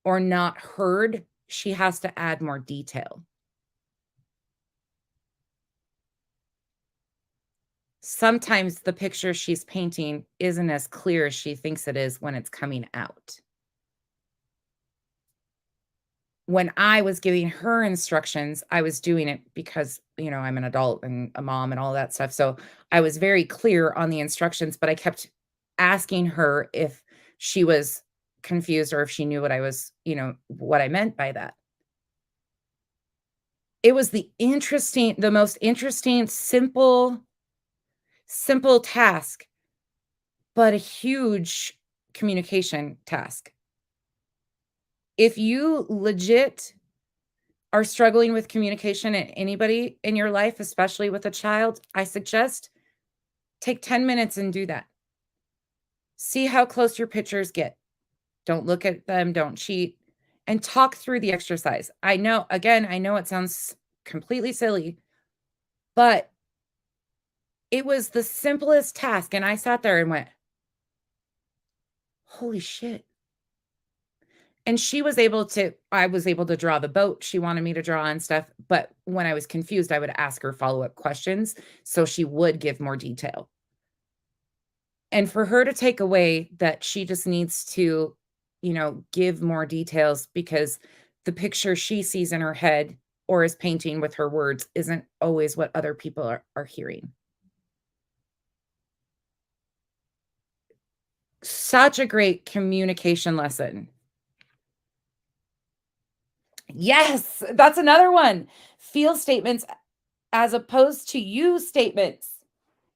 or not heard, she has to add more detail. Sometimes the picture she's painting isn't as clear as she thinks it is when it's coming out. When I was giving her instructions, I was doing it because, I'm an adult and a mom and all that stuff. So I was very clear on the instructions, but I kept asking her if she was confused or if she knew what I meant by that. It was the most interesting, simple task, but a huge communication task. If you legit are struggling with communication and anybody in your life, especially with a child, I suggest take 10 minutes and do that. See how close your pictures get. Don't look at them, don't cheat, and talk through the exercise. I know it sounds completely silly, but it was the simplest task, and I sat there and went, "Holy shit." And I was able to draw the boat she wanted me to draw and stuff, but when I was confused, I would ask her follow-up questions, so she would give more detail. And for her to take away that she just needs to, give more details because the picture she sees in her head or is painting with her words isn't always what other people are hearing. Such a great communication lesson. Yes, that's another one. Feel statements as opposed to you statements.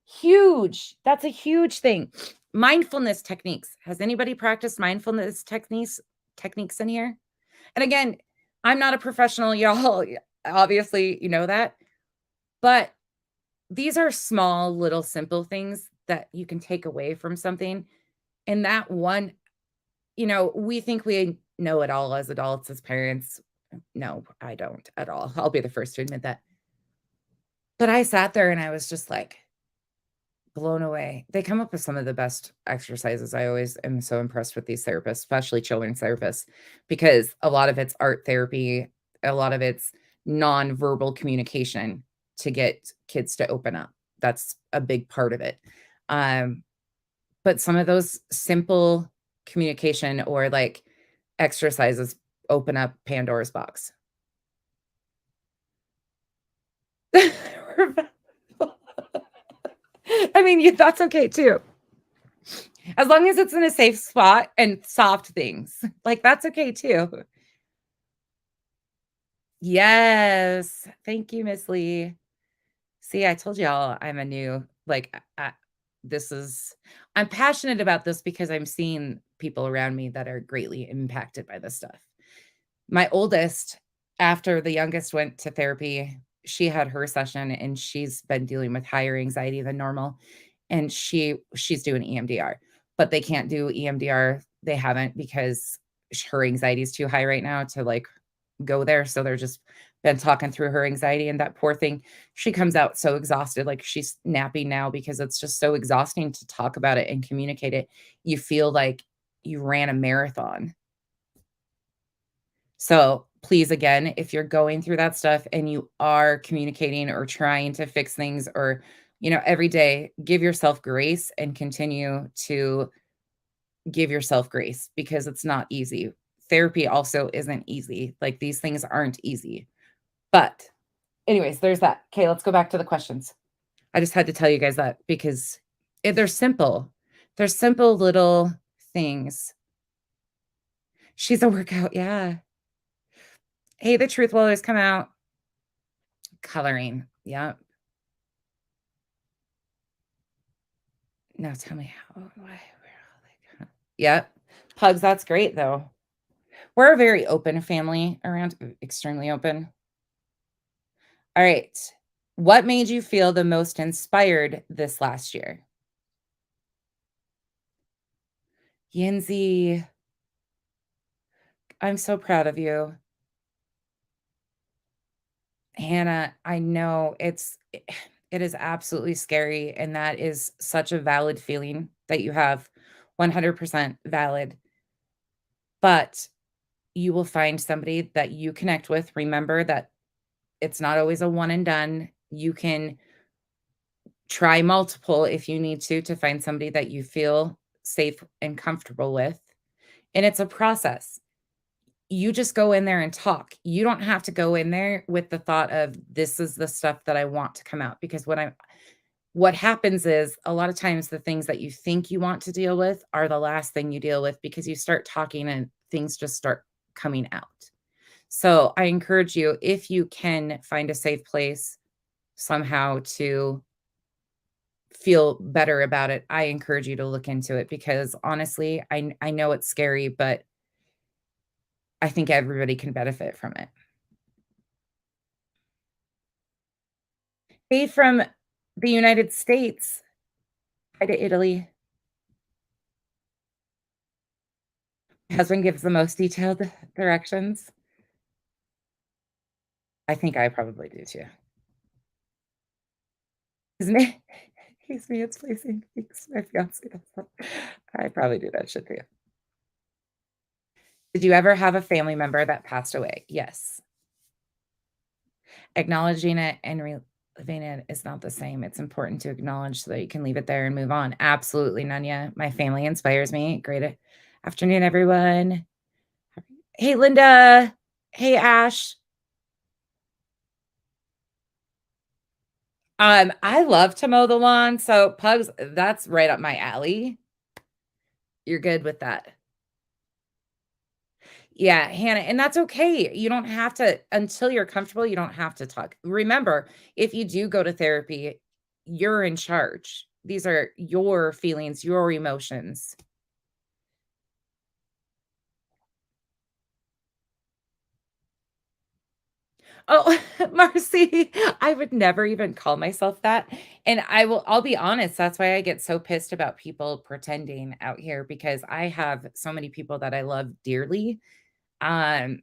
Huge. That's a huge thing. Mindfulness techniques. Has anybody practiced mindfulness techniques in here? And again, I'm not a professional, y'all. Obviously, you know that. But these are small, little, simple things that you can take away from something. And that one, we think we know it all as adults, as parents. No, I don't at all. I'll be the first to admit that. But I sat there and I was just like blown away. They come up with some of the best exercises. I always am so impressed with these therapists, especially children's therapists, because a lot of it's art therapy, a lot of it's nonverbal communication to get kids to open up. That's a big part of it. But some of those simple communication or like exercises open up Pandora's box. I mean, that's okay too. As long as it's in a safe spot and soft things, like that's okay too. Yes. Thank you, Miss Lee. See, I told y'all I'm a new, like, this is, I'm passionate about this because I'm seeing people around me that are greatly impacted by this stuff. My oldest, after the youngest went to therapy, she had her session and she's been dealing with higher anxiety than normal. And she's doing EMDR, but they can't do EMDR. They haven't because her anxiety is too high right now to like go there. So they're just been talking through her anxiety, and that poor thing, she comes out so exhausted. Like she's napping now because it's just so exhausting to talk about it and communicate it. You feel like you ran a marathon. So please, again, if you're going through that stuff and you are communicating or trying to fix things or, every day, give yourself grace and continue to give yourself grace because it's not easy. Therapy also isn't easy. Like these things aren't easy. But anyways, there's that. Okay, let's go back to the questions. I just had to tell you guys that because they're simple. They're simple little things. She's a workout. Yeah. Hey, the truth will always come out. Coloring. Yep. Now tell me how. Why? Yep. Pugs, that's great though. We're a very open family around, extremely open. All right. What made you feel the most inspired this last year? Yinzi, I'm so proud of you. Hannah, I know it is absolutely scary, and that is such a valid feeling that you have, 100% valid. But you will find somebody that you connect with. Remember that it's not always a one and done. You can try multiple if you need to find somebody that you feel safe and comfortable with. And it's a process. You just go in there and talk. You don't have to go in there with the thought of this is the stuff that I want to come out, because what happens is a lot of times the things that you think you want to deal with are the last thing you deal with because you start talking and things just start coming out. So I encourage you, if you can find a safe place somehow to feel better about it, I encourage you to look into it because honestly, I know it's scary, but I think everybody can benefit from it. Hey, from the United States. Hi to Italy. My husband gives the most detailed directions. I think I probably do too. Isn't it? He's mansplaining. He's my fiance. I probably do that shit too. Did you ever have a family member that passed away? Yes. Acknowledging it and reliving it is not the same. It's important to acknowledge so that you can leave it there and move on. Absolutely, Nunya. My family inspires me. Great afternoon, everyone. Hey, Linda. Hey, Ash. I love to mow the lawn, so pugs, that's right up my alley. You're good with that. Yeah, Hannah, and that's okay. You don't have to, until you're comfortable, you don't have to talk. Remember, if you do go to therapy, you're in charge. These are your feelings, your emotions. Oh, Marcy, I would never even call myself that. And I'll be honest, that's why I get so pissed about people pretending out here because I have so many people that I love dearly. Um,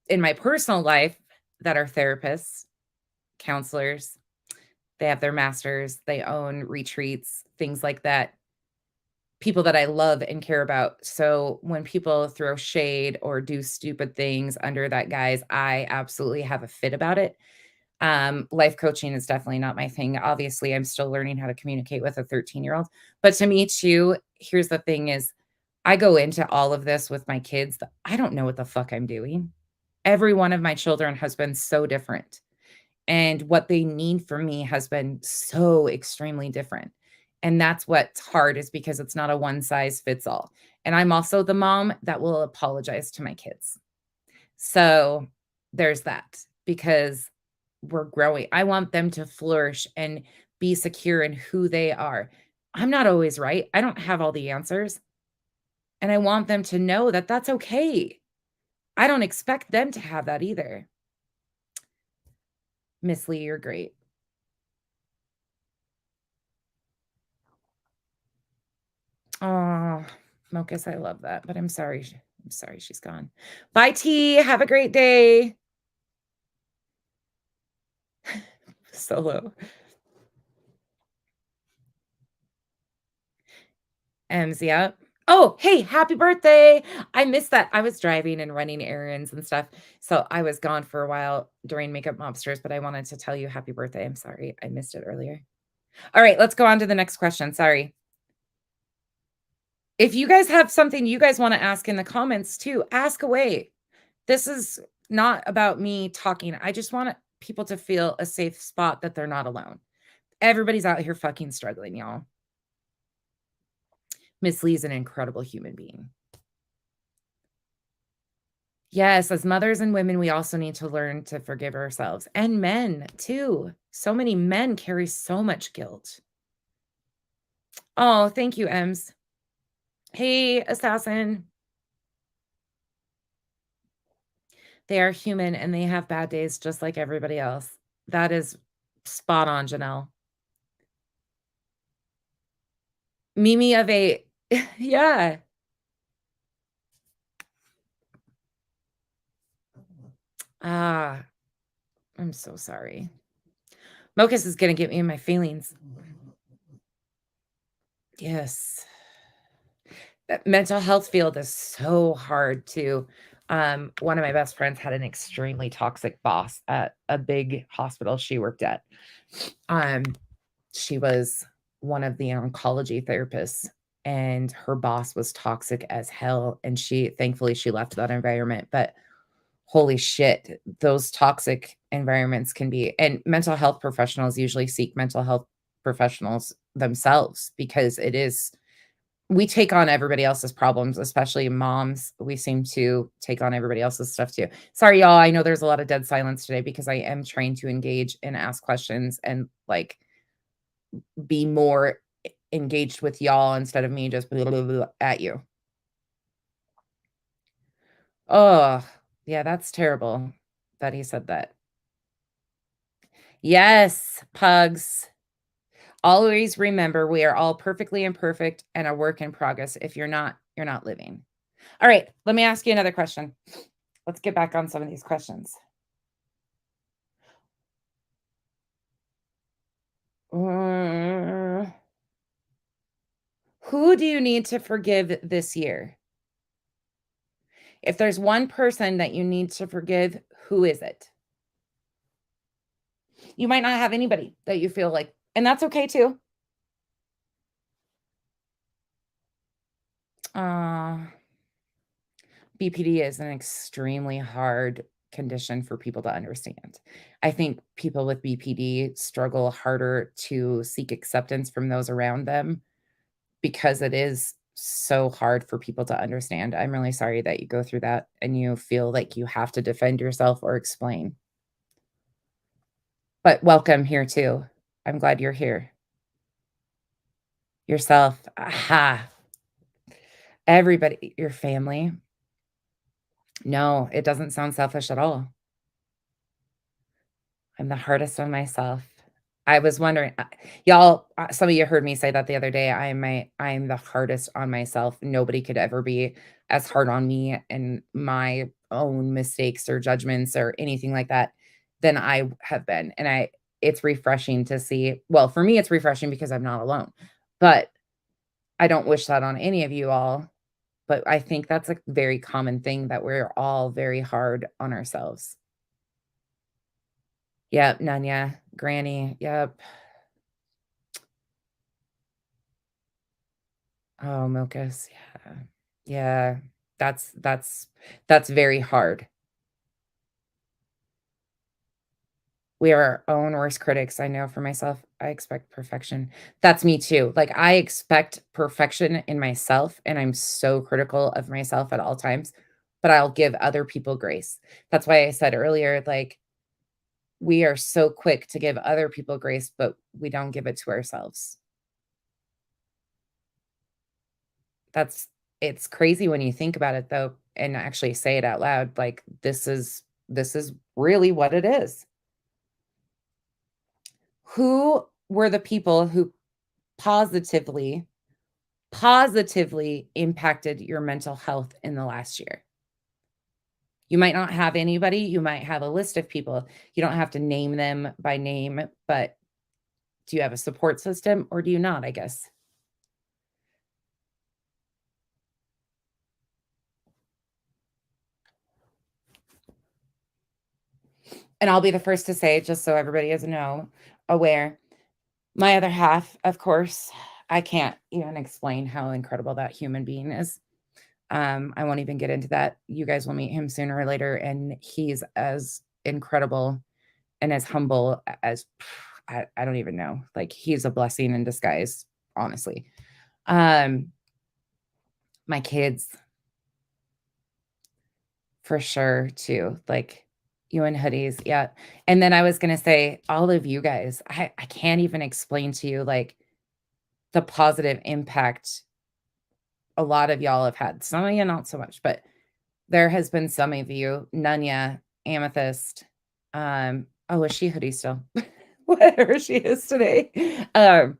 in my personal life that are therapists, counselors, they have their masters, they own retreats, things like that. People that I love and care about. So when people throw shade or do stupid things under that guise, I absolutely have a fit about it. Life coaching is definitely not my thing. Obviously, I'm still learning how to communicate with a 13-year-old. But to me too, here's the thing is I go into all of this with my kids. I don't know what the fuck I'm doing. Every one of my children has been so different, and what they need from me has been so extremely different. And that's what's hard is because it's not a one size fits all. And I'm also the mom that will apologize to my kids. So there's that because we're growing. I want them to flourish and be secure in who they are. I'm not always right. I don't have all the answers. And I want them to know that that's okay. I don't expect them to have that either. Miss Lee, you're great. Oh, Mocus, I love that, but I'm sorry. I'm sorry she's gone. Bye, T. Have a great day. Solo. Ems, yep. Oh, hey, happy birthday. I missed that. I was driving and running errands and stuff. So I was gone for a while during Makeup Mobsters, but I wanted to tell you happy birthday. I'm sorry. I missed it earlier. All right, let's go on to the next question. Sorry. If you guys have something you guys want to ask in the comments too, ask away. This is not about me talking. I just want people to feel a safe spot that they're not alone. Everybody's out here fucking struggling, y'all. Miss Lee's an incredible human being. Yes, as mothers and women, we also need to learn to forgive ourselves and men too. So many men carry so much guilt. Oh, thank you, Ems. Hey, assassin. They are human and they have bad days just like everybody else. That is spot on, Janelle. Mimi of 8. Yeah. Ah, I'm so sorry. Mocus is gonna get me in my feelings. Yes. That mental health field is so hard too. One of my best friends had an extremely toxic boss at a big hospital she worked at. Um, she was one of the oncology therapists, and her boss was toxic as hell, and she thankfully, she left that environment, but holy shit, those toxic environments can be and mental health professionals usually seek mental health professionals themselves because it is we take on everybody else's problems, especially moms. We seem to take on everybody else's stuff too. Sorry, y'all. I know there's a lot of dead silence today because I am trying to engage and ask questions and like be more engaged with y'all instead of me just blah, blah, blah, at you. Oh, yeah, that's terrible that he said that. Yes, pugs. Always remember we are all perfectly imperfect and a work in progress. If you're not, you're not living. All right, let me ask you another question. Let's get back on some of these questions. Uh, who do you need to forgive this year? If there's one person that you need to forgive, who is it? You might not have anybody that you feel like, and that's okay too. Uh, BPD is an extremely hard condition for people to understand. I think people with BPD struggle harder to seek acceptance from those around them because it is so hard for people to understand. I'm really sorry that you go through that and you feel like you have to defend yourself or explain. But welcome here too. I'm glad you're here. Yourself. Aha. Everybody, your family. No, it doesn't sound selfish at all. I'm the hardest on myself. I was wondering, y'all, some of you heard me say that the other day. I'm the hardest on myself. Nobody could ever be as hard on me and my own mistakes or judgments or anything like that than I have been. And it's refreshing to see. Well, for me, it's refreshing because I'm not alone. But I don't wish that on any of you all. But I think that's a very common thing that we're all very hard on ourselves. Yep, Nanya, Granny, yep. Oh, Milkus, yeah. Yeah, that's very hard. We are our own worst critics. I know for myself, I expect perfection. That's me too. Like, I expect perfection in myself, and I'm so critical of myself at all times, but I'll give other people grace. That's why I said earlier, like, we are so quick to give other people grace, but we don't give it to ourselves. That's it's crazy when you think about it though, and actually say it out loud, like, this is really what it is. Who were the people who positively positively impacted your mental health in the last year? You might not have anybody, you might have a list of people. You don't have to name them by name, but do you have a support system or do you not, I guess? And I'll be the first to say, just so everybody is aware, my other half, of course, I can't even explain how incredible that human being is. I won't even get into that. You guys will meet him sooner or later, and he's as incredible and as humble as I don't even know. Like, he's a blessing in disguise, honestly. Um, my kids, for sure, too. Like, you and hoodies, yeah. And then I was gonna say, all of you guys, I can't even explain to you like the positive impact a lot of y'all have had. Some of you not so much, but there has been some of you, Nunya, Amethyst, oh, is she hoodie still? Whatever she is today. A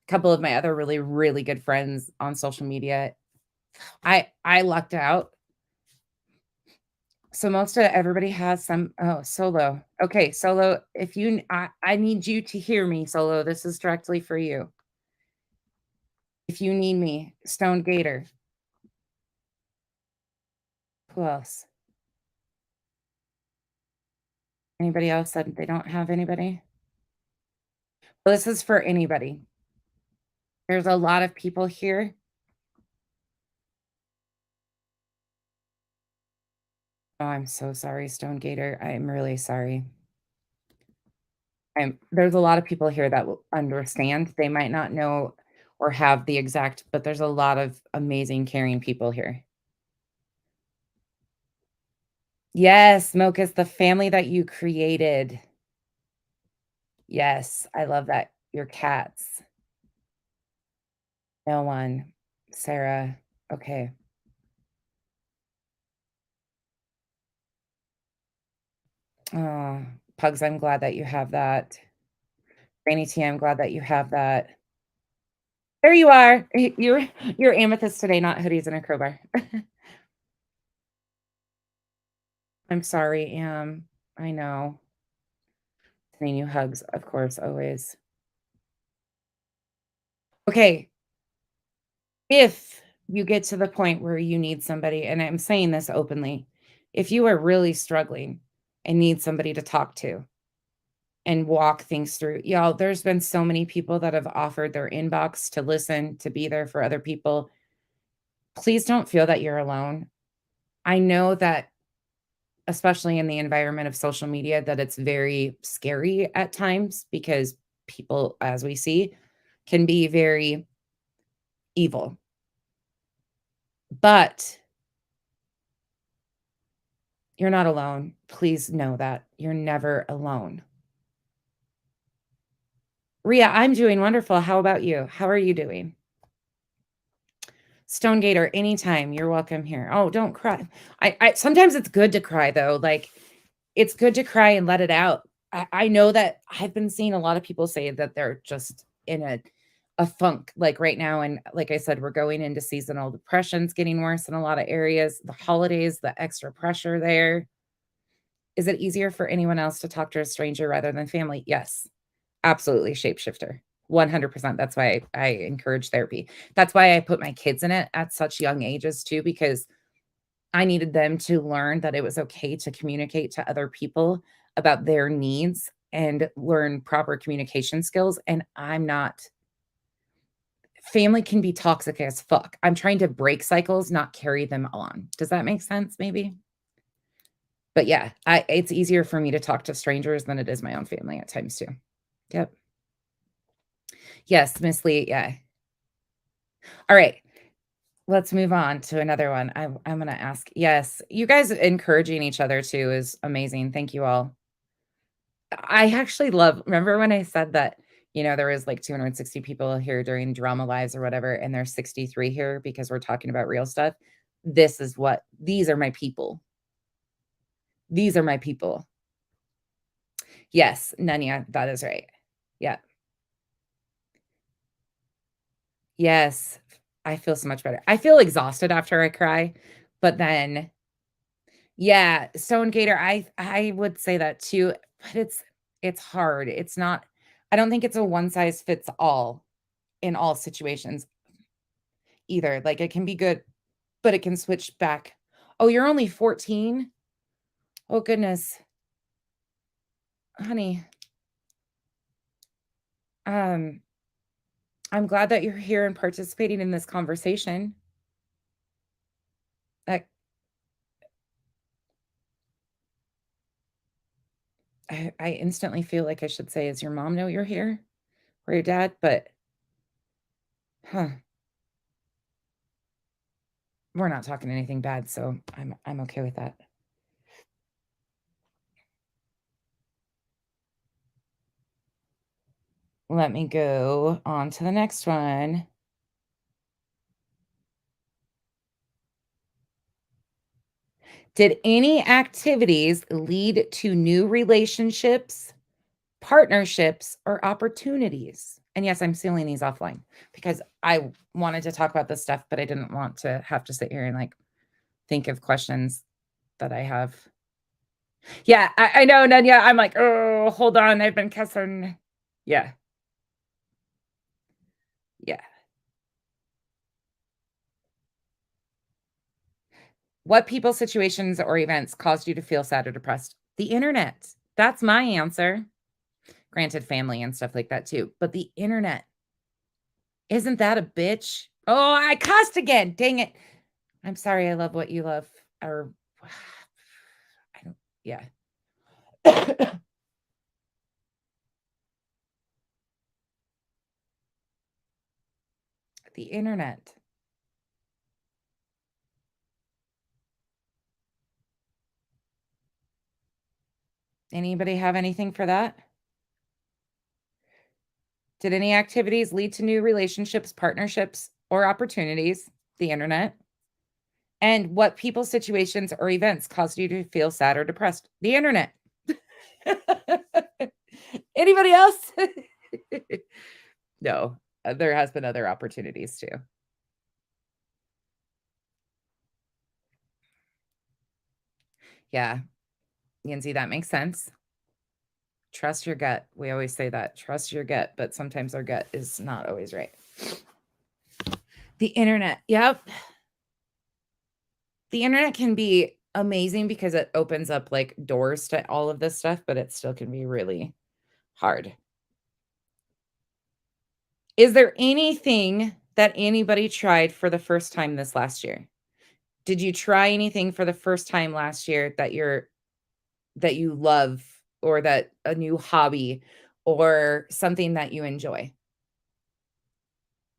couple of my other really, really good friends on social media. I lucked out. So most of everybody has some Solo. Okay, Solo, if you I need you to hear me, Solo. This is directly for you. If you need me, Stone Gator. Who else? Anybody else said they don't have anybody? Well, this is for anybody. There's a lot of people here. Oh, I'm so sorry, Stone Gator. I'm really sorry. There's a lot of people here that will understand. They might not know or have the exact, but there's a lot of amazing, caring people here. Yes, Mocha's the family that you created. Yes, I love that. Your cats. No one. Sarah. Okay. Oh, Pugs, I'm glad that you have that. Granny T, I'm glad that you have that. There you are. You're amethyst today, not hoodies and a crowbar. I'm sorry, I know. Sending you hugs, of course, always. Okay, if you get to the point where you need somebody, and I'm saying this openly, if you are really struggling and need somebody to talk to and walk things through, y'all, there's been so many people that have offered their inbox to listen, to be there for other people. Please don't feel that you're alone. I know that, especially in the environment of social media, that it's very scary at times because people, as we see, can be very evil. But you're not alone. Please know that. You're never alone. Ria, I'm doing wonderful. How about you? How are you doing? Stone Gator, anytime. You're welcome here. Oh, don't cry. I sometimes it's good to cry though. Like, it's good to cry and let it out. I know that I've been seeing a lot of people say that they're just in a funk like right now. And like I said, we're going into seasonal depressions getting worse in a lot of areas. The holidays, the extra pressure there. Is it easier for anyone else to talk to a stranger rather than family? Yes, absolutely. Shapeshifter. 100%. That's why I encourage therapy. That's why I put my kids in it at such young ages too, because I needed them to learn that it was okay to communicate to other people about their needs and learn proper communication skills. And I'm not family can be toxic as fuck. I'm trying to break cycles, not carry them on. Does that make sense maybe? But yeah, it's easier for me to talk to strangers than it is my own family at times too. Yep. Yes, Miss Lee, yeah. All right. Let's move on to another one. I'm gonna ask. Yes, you guys encouraging each other too is amazing. Thank you all. I actually love remember when I said that, there was like 260 people here during Drama Lives or whatever, and there's 63 here because we're talking about real stuff. These are my people. These are my people. Yes, Nanya, that is right. Yeah. Yes. I feel so much better. I feel exhausted after I cry, but then yeah, Stone Gator, I would say that too, but it's hard. It's not I don't think it's a one size fits all in all situations either. Like it can be good, but it can switch back. Oh, you're only 14? Oh goodness. Honey. Um I'm glad that you're here and participating in this conversation. Like I instantly feel like I should say, "Does your mom know you're here?" Or your dad, but huh, we're not talking anything bad, so I'm okay with that. Let me go on to the next one. Did any activities lead to new relationships, partnerships, or opportunities? And yes, I'm sealing these offline because I wanted to talk about this stuff, but I didn't want to have to sit here and like think of questions that I have. Yeah, I know, Nanya. I'm like, oh, hold on. I've been kissing. Yeah. Yeah. What people, situations, or events caused you to feel sad or depressed? The internet. That's my answer. Granted, family and stuff like that too. But the internet. Isn't that a bitch? Oh, I cussed again. Dang it. I'm sorry. I love what you love. Or, I don't, yeah. The internet. Anybody have anything for that? Did any activities lead to new relationships, partnerships, or opportunities? The internet. And what people, situations, or events caused you to feel sad or depressed? The internet. Anybody else? No, there has been other opportunities too. Yeah, Yancy, that makes sense. Trust your gut. We always say that. Trust your gut, but sometimes our gut is not always right. The internet. Yep. The internet can be amazing because it opens up like doors to all of this stuff, but it still can be really hard. Is there anything that anybody tried for the first time this last year? Did you try anything for the first time last year that you love or that a new hobby or something that you enjoy?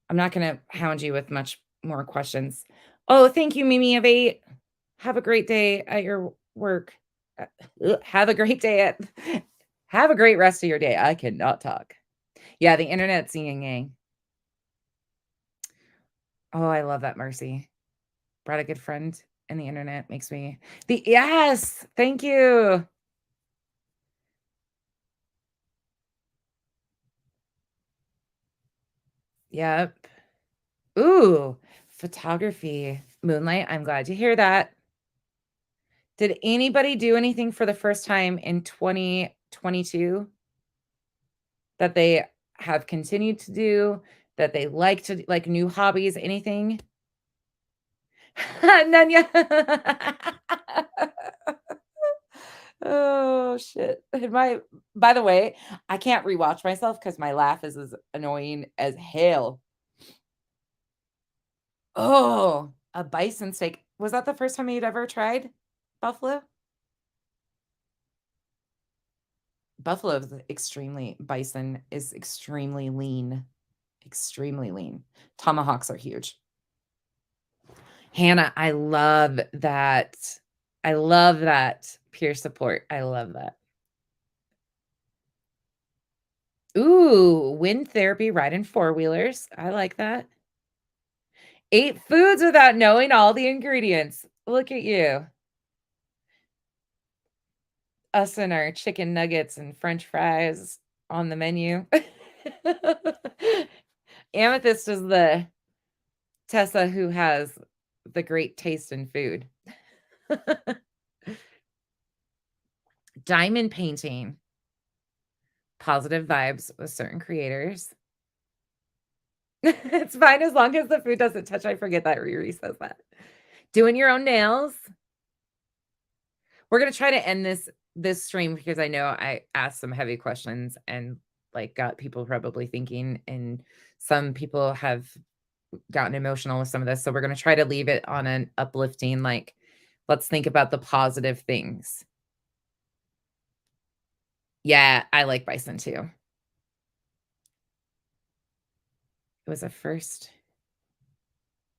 I'm not gonna hound you with much more questions. Oh, thank you, Mimi of 8. Have a great day at your work. Have a great day at have a great rest of your day. I cannot talk. Yeah, the internet's yin yang. Oh, I love that, Mercy. Brought a good friend, and the internet makes me yes, thank you. Yep. Ooh, photography. Moonlight, I'm glad to hear that. Did anybody do anything for the first time in 2022 that they have continued to do, that they like to like new hobbies, anything? Nanya. Oh shit. By the way, I can't rewatch myself because my laugh is as annoying as hell. Oh, a bison steak. Was that the first time you'd ever tried buffalo? Bison is extremely lean. Extremely lean. Tomahawks are huge. Hannah, I love that. I love that peer support. I love that. Ooh, wind therapy, riding four-wheelers. I like that. 8 foods without knowing all the ingredients. Look at you. Us and our chicken nuggets and french fries on the menu. Amethyst is the Tessa who has the great taste in food. Diamond painting. Positive vibes with certain creators. It's fine as long as the food doesn't touch. I forget that Riri says that. Doing your own nails. We're gonna try to end this stream because I know I asked some heavy questions and like got people probably thinking, and some people have gotten emotional with some of this. So we're gonna try to leave it on an uplifting, like, let's think about the positive things. Yeah, I like bison too. It was a first.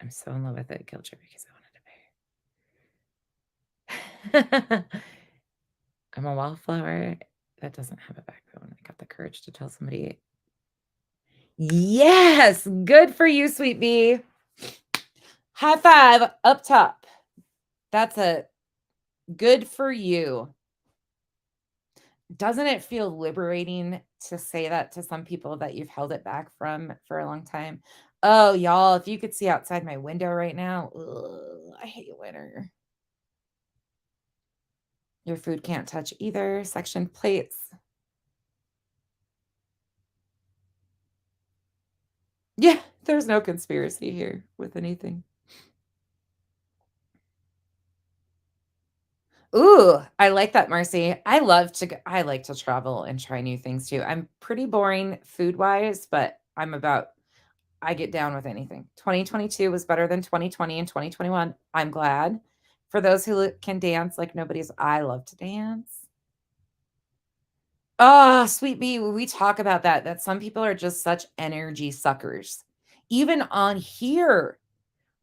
I'm so in love with it. Killed you because I wanted to pay. I'm a wallflower that doesn't have a backbone. I got the courage to tell somebody. Yes, good for you, sweet bee. High five up top. That's a good for you. Doesn't it feel liberating to say that to some people that you've held it back from for a long time? Oh, y'all, if you could see outside my window right now, ugh, I hate winter. Your food can't touch either. Section plates. Yeah, there's no conspiracy here with anything. Ooh, I like that, Marcy. I like to travel and try new things too. I'm pretty boring food-wise, but I get down with anything. 2022 was better than 2020 and 2021. I'm glad. For those who can dance like nobody's, I love to dance. Oh, sweet bee, we talk about that some people are just such energy suckers. Even on here,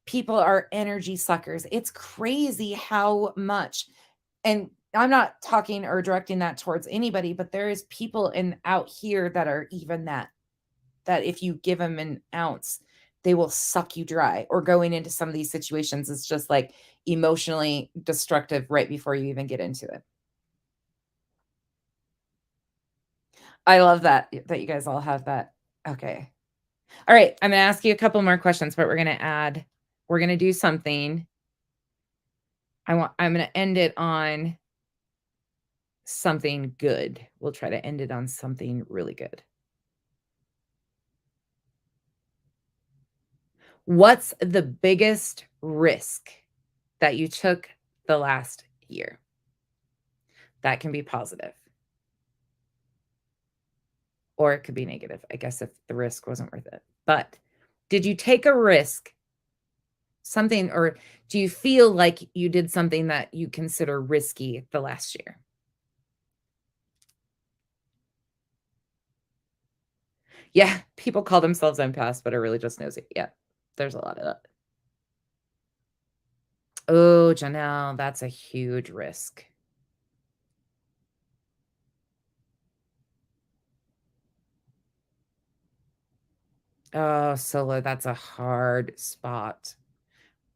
people are energy suckers. It's crazy how much. And I'm not talking or directing that towards anybody, but there is people out here that are even that if you give them an ounce, they will suck you dry. Or going into some of these situations, it's just like emotionally destructive right before you even get into it. I love that you guys all have that. Okay. All right. I'm going to ask you a couple more questions, but we're going to do something. I'm going to end it on something good. We'll try to end it on something really good. What's the biggest risk that you took the last year? That can be positive. Or it could be negative, I guess, if the risk wasn't worth it. But did you take a risk? Something, or do you feel like you did something that you consider risky the last year? Yeah, people call themselves empaths, but are really just nosy. Yeah, there's a lot of that. Oh, Janelle, that's a huge risk. Oh, solo, that's a hard spot.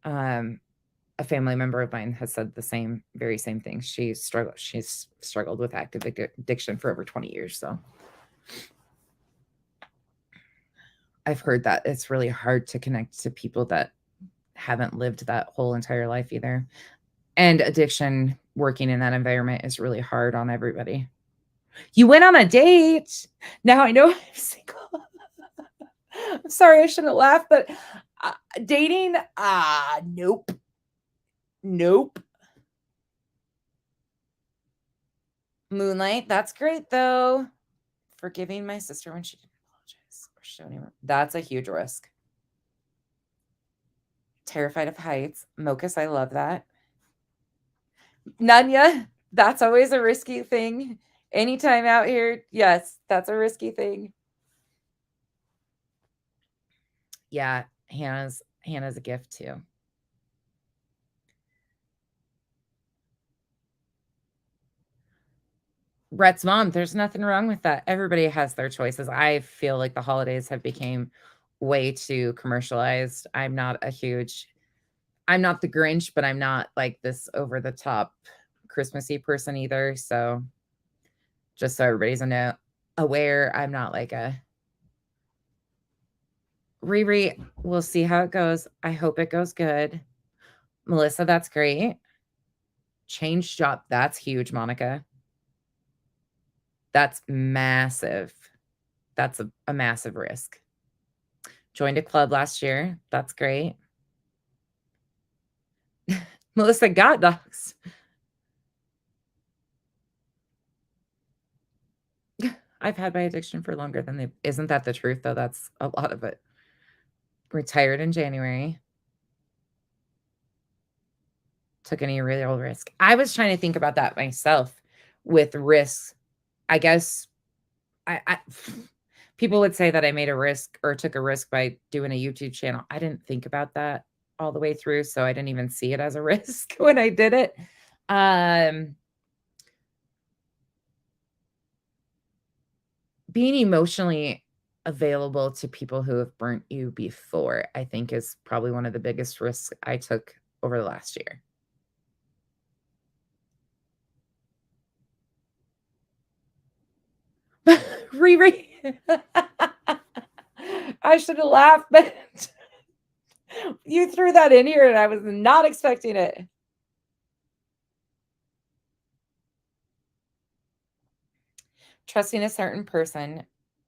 A family member of mine has said the very same thing. She's struggled with active addiction for over 20 years. So I've heard that it's really hard to connect to people that haven't lived that whole entire life either. And addiction, working in that environment is really hard on everybody. You went on a date. Now I know I'm single. I'm sorry, I shouldn't laugh, but dating, nope. Nope. Moonlight, that's great though. Forgiving my sister when she didn't apologize or show anyone. That's a huge risk. Terrified of heights. Mocus, I love that. Nunya, that's always a risky thing. Anytime out here, yes, that's a risky thing. Yeah, Hannah's a gift too. Rhett's mom, there's nothing wrong with that. Everybody has their choices. I feel like the holidays have become way too commercialized. I'm not the Grinch, but I'm not like this over the top Christmassy person either. So just so everybody's aware, I'm not like a Riri. We'll see how it goes. I hope it goes good. Melissa, that's great. Change job. That's huge, Monica. That's massive. That's a massive risk. Joined a club last year. That's great. Melissa got dogs. I've had my addiction for longer than they. Isn't that the truth, though? That's a lot of it. Retired in January. Took any real risk. I was trying to think about that myself with risks. I guess I people would say that I made a risk or took a risk by doing a YouTube channel. I didn't think about that all the way through, so I didn't even see it as a risk when I did it. Being emotionally available to people who have burnt you before, I think is probably one of the biggest risks I took over the last year. Riri. I should have laughed, but you threw that in here and I was not expecting it. Trusting a certain person,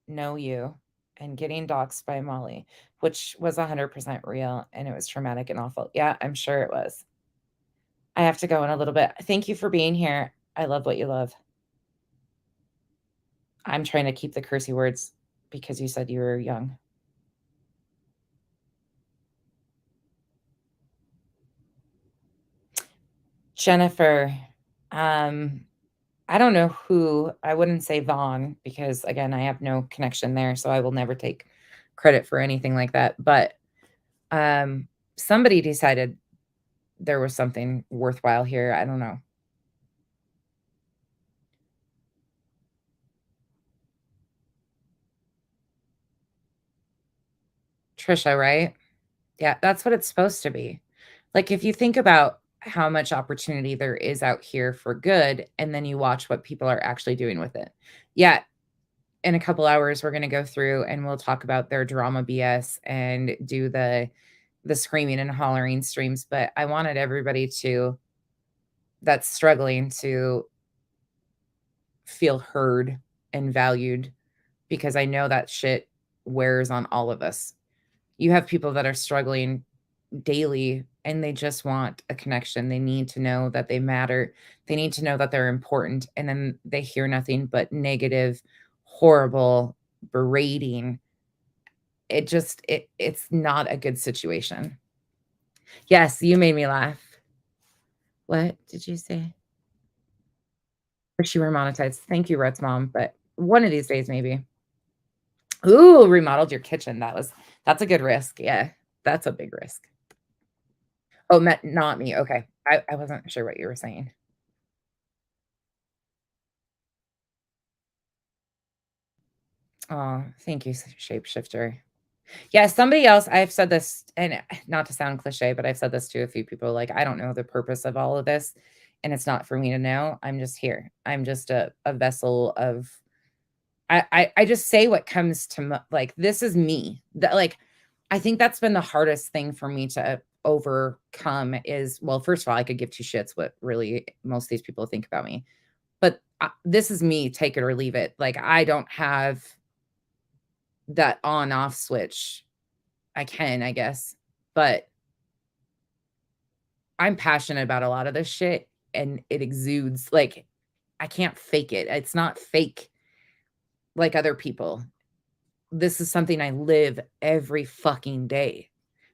know you, and getting doxxed by Molly, which was 100% real, and it was traumatic and awful. Yeah, I'm sure it was. I have to go in a little bit. Thank you for being here. I love what you love. I'm trying to keep the cursey words because you said you were young. Jennifer, I don't know who. I wouldn't say Vaughn because, again, I have no connection there, so I will never take credit for anything like that. But somebody decided there was something worthwhile here. I don't know. Trisha, right? Yeah, that's what it's supposed to be. Like, if you think about how much opportunity there is out here for good, and then you watch what people are actually doing with it. Yeah, in a couple hours, we're going to go through and we'll talk about their drama BS and do the screaming and hollering streams. But I wanted everybody that's struggling to feel heard and valued because I know that shit wears on all of us. You have people that are struggling daily and they just want a connection. They need to know that they matter. They need to know that they're important. And then they hear nothing but negative, horrible berating. It's not a good situation. Yes, you made me laugh. What did you say? Wish you were monetized. Thank you, Rhett's mom, but one of these days, maybe. Ooh, remodeled your kitchen. That's a good risk. Yeah, that's a big risk. Oh, not me. Okay. I wasn't sure what you were saying. Oh, thank you, shapeshifter. Yeah, somebody else, I've said this, and not to sound cliche, but I've said this to a few people, like, I don't know the purpose of all of this, and it's not for me to know. I'm just here. I'm just a vessel of I just say what comes to like, this is me. That, like, I think that's been the hardest thing for me to overcome is, well, first of all, I could give two shits what really most of these people think about me. But this is me, take it or leave it. Like, I don't have that on off switch. I can, I guess, but I'm passionate about a lot of this shit and it exudes. Like, I can't fake it. It's not fake like other people. This is something I live every fucking day.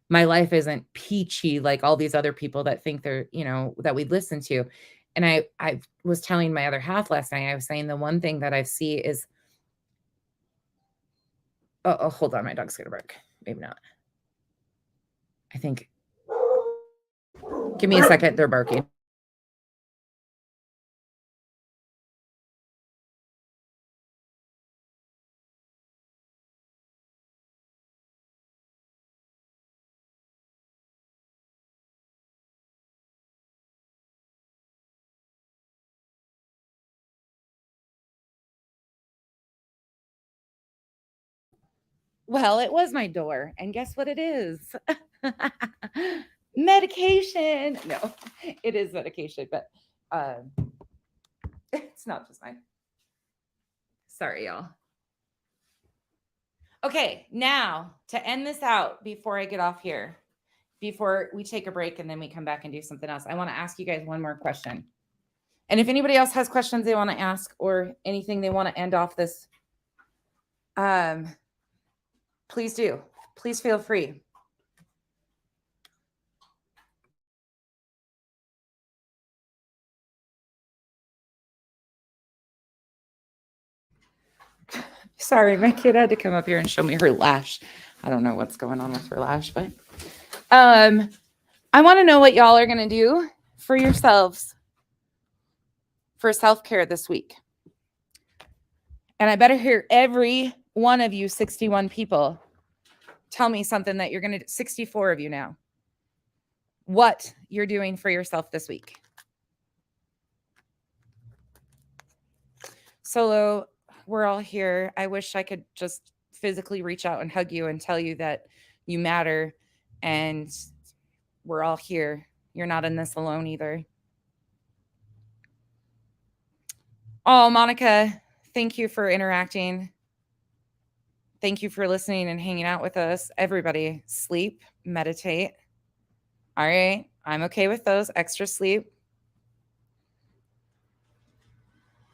my life isn't peachy like all these other people that think they're, that we listen to. And I was telling my other half last night, I was saying the one thing that I see is, oh, hold on, my dog's gonna bark. Maybe not. I think. Give me a second. They're barking. Well, it was my door, and guess what it is? Medication. No, it is medication, but it's not just mine. Sorry, y'all. Okay, now to end this out before I get off here, before we take a break and then we come back and do something else, I want to ask you guys one more question. And if anybody else has questions they want to ask or anything they want to end off this, please do. Please feel free. Sorry, my kid had to come up here and show me her lash. I don't know what's going on with her lash, but I want to know what y'all are going to do for yourselves for self-care this week. And I better hear every one of you 61 people tell me something that you're going to do. 64 of you now. What you're doing for yourself this week. Solo, we're all here. I wish I could just physically reach out and hug you and tell you that you matter and we're all here. You're not in this alone either. Oh, Monica, thank you for interacting. Thank you for listening and hanging out with us. Everybody, sleep, meditate. All right, I'm okay with those. Extra sleep.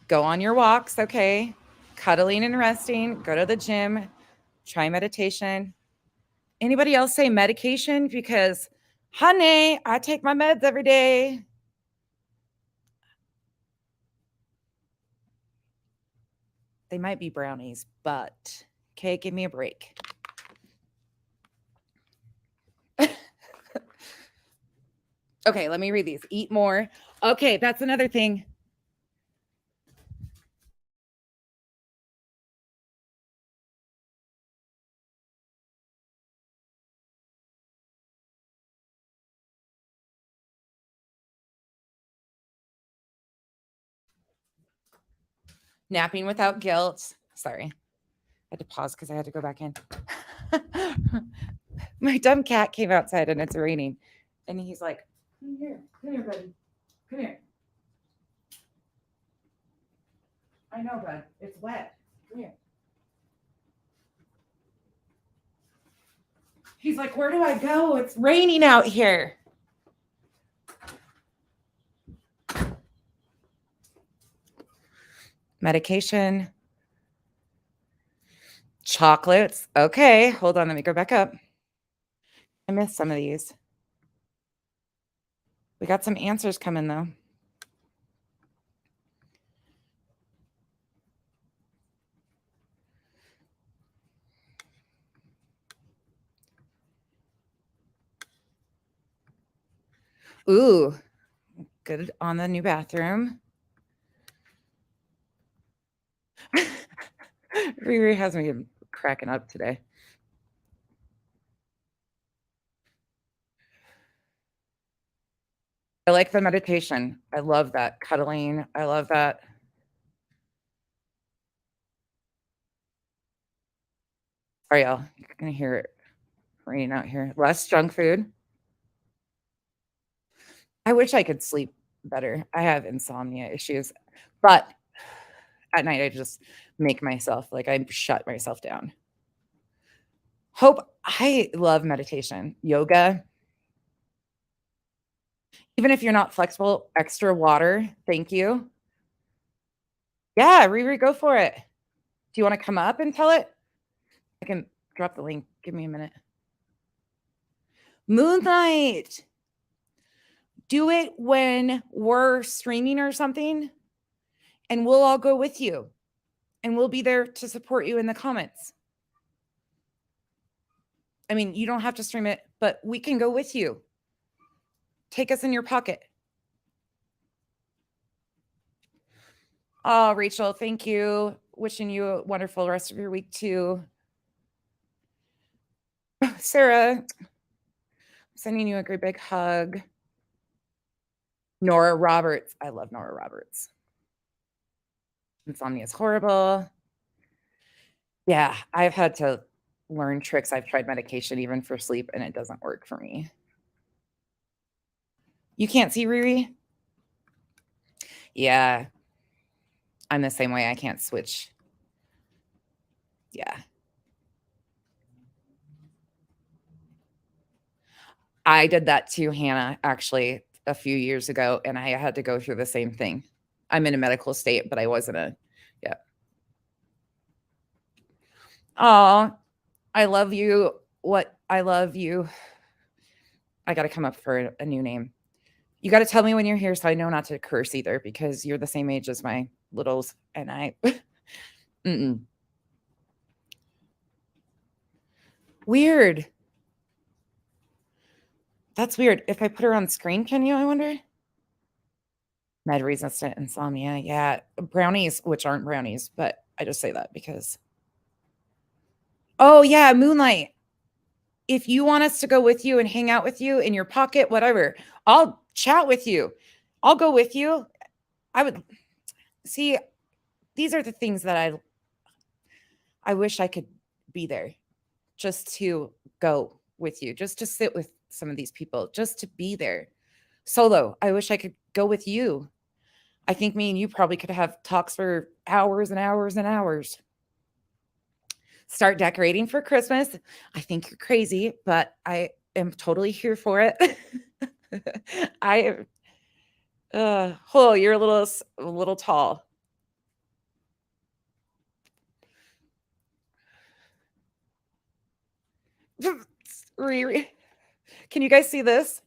Go on your walks, okay? Cuddling and resting. Go to the gym. Try meditation. Anybody else say medication? Because, honey, I take my meds every day. They might be brownies, but okay, give me a break. Okay, let me read these. Eat more. Okay, that's another thing. Napping without guilt. Sorry. I had to pause because I had to go back in. My dumb cat came outside and it's raining. And he's like, come here, buddy. Come here. I know, bud. It's wet. Come here. He's like, where do I go? It's raining out here. Medication. Chocolates. Okay, hold on. Let me go back up. I missed some of these. We got some answers coming, though. Ooh, good on the new bathroom. Riri has me cracking up today. I like the meditation. I love that. Cuddling. I love that. All right, y'all. You're going to hear it raining out here. Less junk food. I wish I could sleep better. I have insomnia issues, but at night I just make myself like I shut myself down. Hope, I love meditation, yoga. Even if you're not flexible, extra water. Thank you. Yeah, Riri, go for it. Do you want to come up and tell it? I can drop the link. Give me a minute. Moonlight. Do it when we're streaming or something, and we'll all go with you. And we'll be there to support you in the comments. I mean, you don't have to stream it, but we can go with you. Take us in your pocket. Oh, Rachel, thank you. Wishing you a wonderful rest of your week too. Sarah, I'm sending you a great big hug. Nora Roberts. I love Nora Roberts. Insomnia is horrible. Yeah, I've had to learn tricks. I've tried medication even for sleep, and it doesn't work for me. You can't see Riri? Yeah. I'm the same way. I can't switch. Yeah. I did that too, Hannah, actually, a few years ago, and I had to go through the same thing. I'm in a medical state, but I wasn't yeah. Oh, I love you. What? I love you. I got to come up for a new name. You got to tell me when you're here so I know not to curse either, because you're the same age as my littles, and I Weird. That's weird. If I put her on screen, can you, I wonder? Med resistant insomnia. Yeah. Brownies, which aren't brownies, but I just say that because. Oh, yeah. Moonlight. If you want us to go with you and hang out with you in your pocket, whatever, I'll chat with you. I'll go with you. I would see. These are the things that I wish I could be there just to go with you, just to sit with some of these people, just to be there solo. I wish I could go with you. I think me and you probably could have talks for hours and hours and hours. Start decorating for Christmas. I think you're crazy, but I am totally here for it. You're a little tall. Riri. Can you guys see this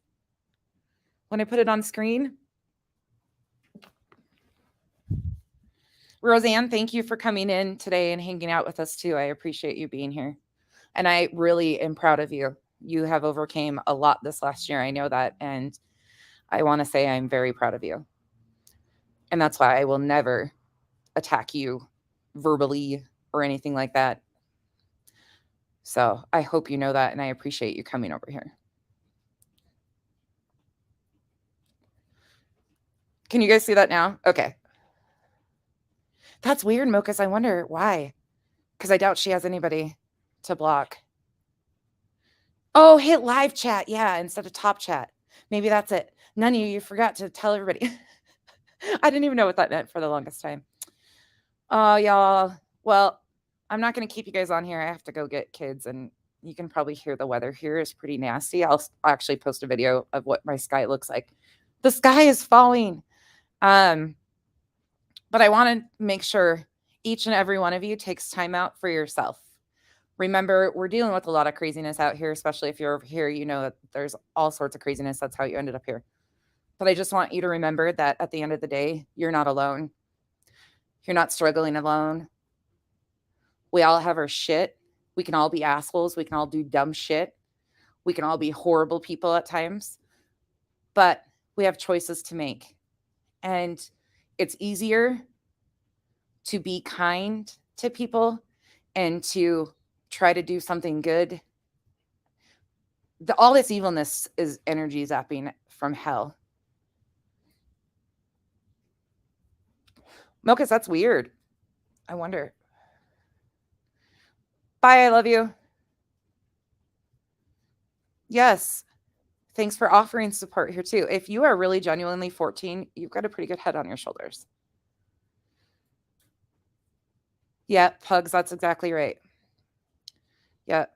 when I put it on screen? Roseanne, thank you for coming in today and hanging out with us too. I appreciate you being here. And I really am proud of you. You have overcame a lot this last year. I know that. And I want to say I'm very proud of you. And that's why I will never attack you verbally or anything like that. So I hope you know that, and I appreciate you coming over here. Can you guys see that now? Okay. That's weird, Mochas. I wonder why. Because I doubt she has anybody to block. Oh, hit live chat. Yeah, instead of top chat. Maybe that's it. None of you forgot to tell everybody. I didn't even know what that meant for the longest time. Oh, y'all. Well, I'm not going to keep you guys on here. I have to go get kids, and you can probably hear the weather here is pretty nasty. I'll actually post a video of what my sky looks like. The sky is falling. But I want to make sure each and every one of you takes time out for yourself. Remember, we're dealing with a lot of craziness out here, especially if you're over here. You know that there's all sorts of craziness. That's how you ended up here. But I just want you to remember that at the end of the day, you're not alone. You're not struggling alone. We all have our shit. We can all be assholes. We can all do dumb shit. We can all be horrible people at times. But we have choices to make. And it's easier to be kind to people and to try to do something good. All this evilness is energy zapping from hell. Mochas, that's weird. I wonder. Bye, I love you. Yes. Thanks for offering support here too. If you are really genuinely 14, you've got a pretty good head on your shoulders. Yeah, pugs, that's exactly right. Yeah.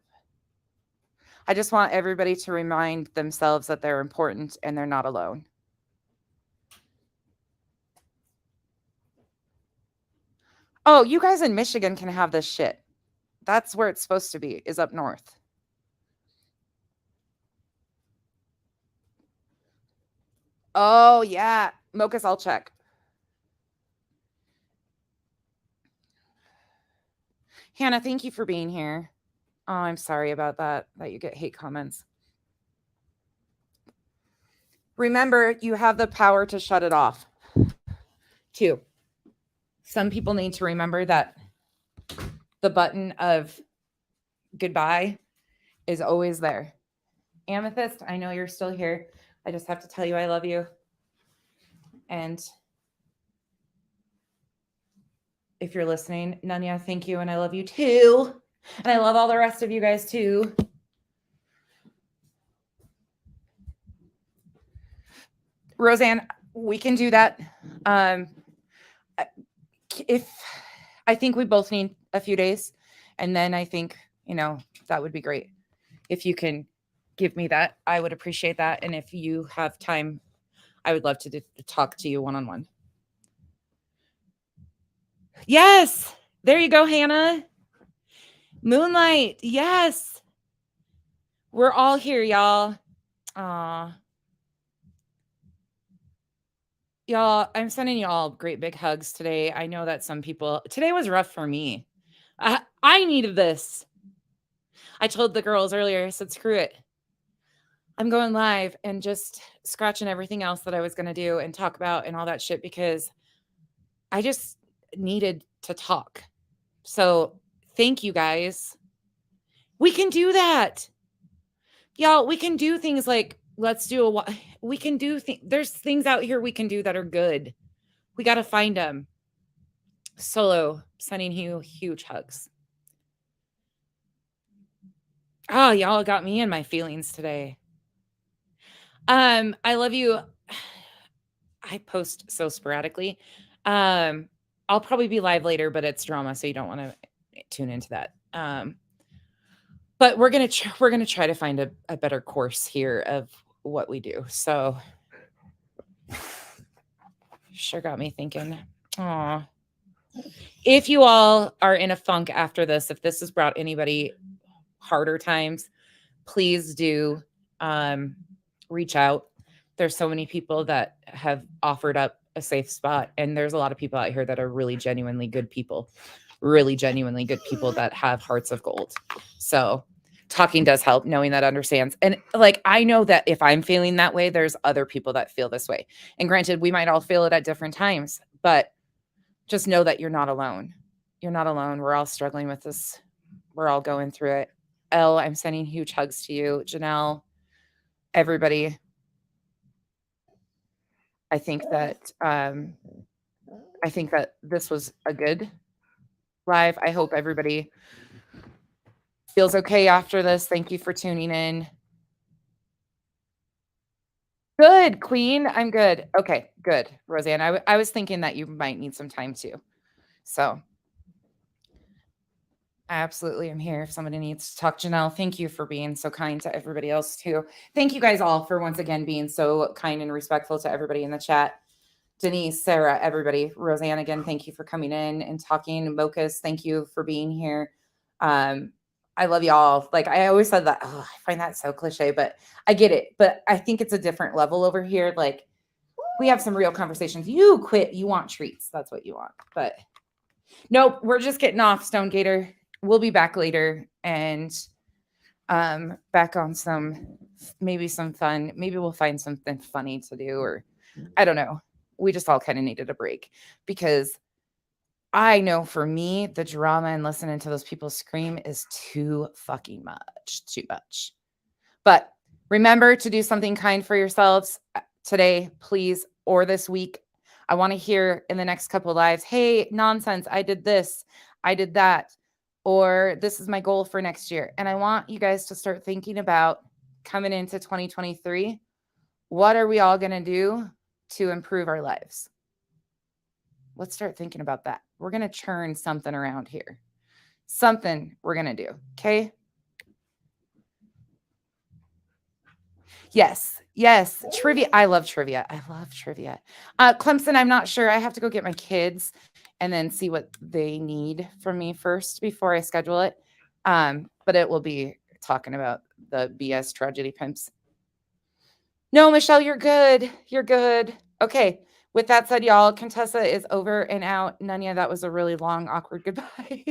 I just want everybody to remind themselves that they're important and they're not alone. Oh, you guys in Michigan can have this shit. That's where it's supposed to be, is up north. Oh, yeah. Mochas, I'll check. Hannah, thank you for being here. Oh, I'm sorry about that you get hate comments. Remember, you have the power to shut it off. 2. Some people need to remember that the button of goodbye is always there. Amethyst, I know you're still here. I just have to tell you I love you. And if you're listening, Nanya, thank you. And I love you too. And I love all the rest of you guys too. Roseanne, we can do that. If I think we both need a few days, and then I think, that would be great. If you can give me that, I would appreciate that. And if you have time, I would love to talk to you one-on-one. Yes. There you go, Hannah. Moonlight. Yes. We're all here, y'all. Aw. Y'all, I'm sending you all great big hugs today. I know that some people, today was rough for me. I needed this. I told the girls earlier, I said, screw it. I'm going live and just scratching everything else that I was going to do and talk about and all that shit because I just needed to talk. So thank you guys. We can do that. Y'all, we can do things like, we can do there's things out here we can do that are good. We got to find them. Solo, sending you huge hugs. Oh, y'all got me in my feelings today. I love you. I post so sporadically. I'll probably be live later, but it's drama, so you don't want to tune into that. But we're gonna try to find a better course here of what we do. So, sure got me thinking. Aw. If you all are in a funk after this, if this has brought anybody harder times, please do reach out. There's so many people that have offered up a safe spot, and there's a lot of people out here that are really genuinely good people that have hearts of gold. So talking does help, knowing that understands. And I know that if I'm feeling that way, there's other people that feel this way. And granted, we might all feel it at different times, but just know that you're not alone. You're not alone. We're all struggling with this. We're all going through it. Elle, I'm sending huge hugs to you. Janelle, everybody. I think that this was a good live. I hope everybody feels okay after this. Thank you for tuning in. Good, Queen. I'm good. Okay, good. Roseanne, I was thinking that you might need some time too. So I absolutely am here if somebody needs to talk. Janelle, thank you for being so kind to everybody else too. Thank you guys all for once again being so kind and respectful to everybody in the chat. Denise, Sarah, everybody. Roseanne, again, thank you for coming in and talking. Mochas, thank you for being here. I love y'all. I always said that, I find that so cliche, but I get it. But I think it's a different level over here. We have some real conversations. You quit. You want treats. That's what you want. But nope, we're just getting off, Stone Gator. We'll be back later and back on maybe some fun. Maybe we'll find something funny to do, or I don't know. We just all kind of needed a break because I know for me, the drama and listening to those people scream is too fucking much, too much. But remember to do something kind for yourselves today, please, or this week. I want to hear in the next couple of lives, hey, nonsense, I did this, I did that, or this is my goal for next year. And I want you guys to start thinking about coming into 2023. What are we all going to do to improve our lives? Let's start thinking about that. We're going to churn something around here. Something we're going to do. Okay. Yes. Trivia. I love trivia. Clemson, I'm not sure. I have to go get my kids and then see what they need from me first before I schedule it. But it will be talking about the BS tragedy pimps. No, Michelle, you're good. You're good. Okay. With that said, y'all, Contessa is over and out. Nanya, that was a really long, awkward goodbye.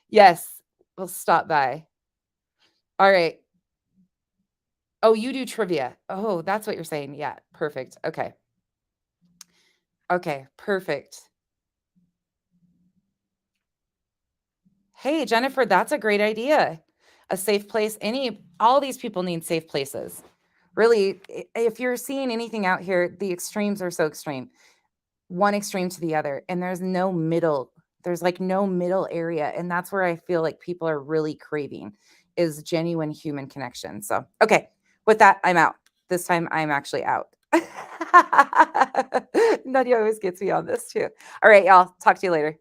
Yes, we'll stop by. All right. Oh, you do trivia. Oh, that's what you're saying. Yeah, perfect. Okay. Okay, perfect. Hey, Jennifer, that's a great idea. A safe place. All these people need safe places. Really, if you're seeing anything out here, the extremes are so extreme. One extreme to the other, and there's no middle. There's like no middle area, and that's where I feel like people are really craving is genuine human connection. So, okay, with that, I'm out. This time I'm actually out. Nadia always gets me on this too. All right, y'all. Talk to you later.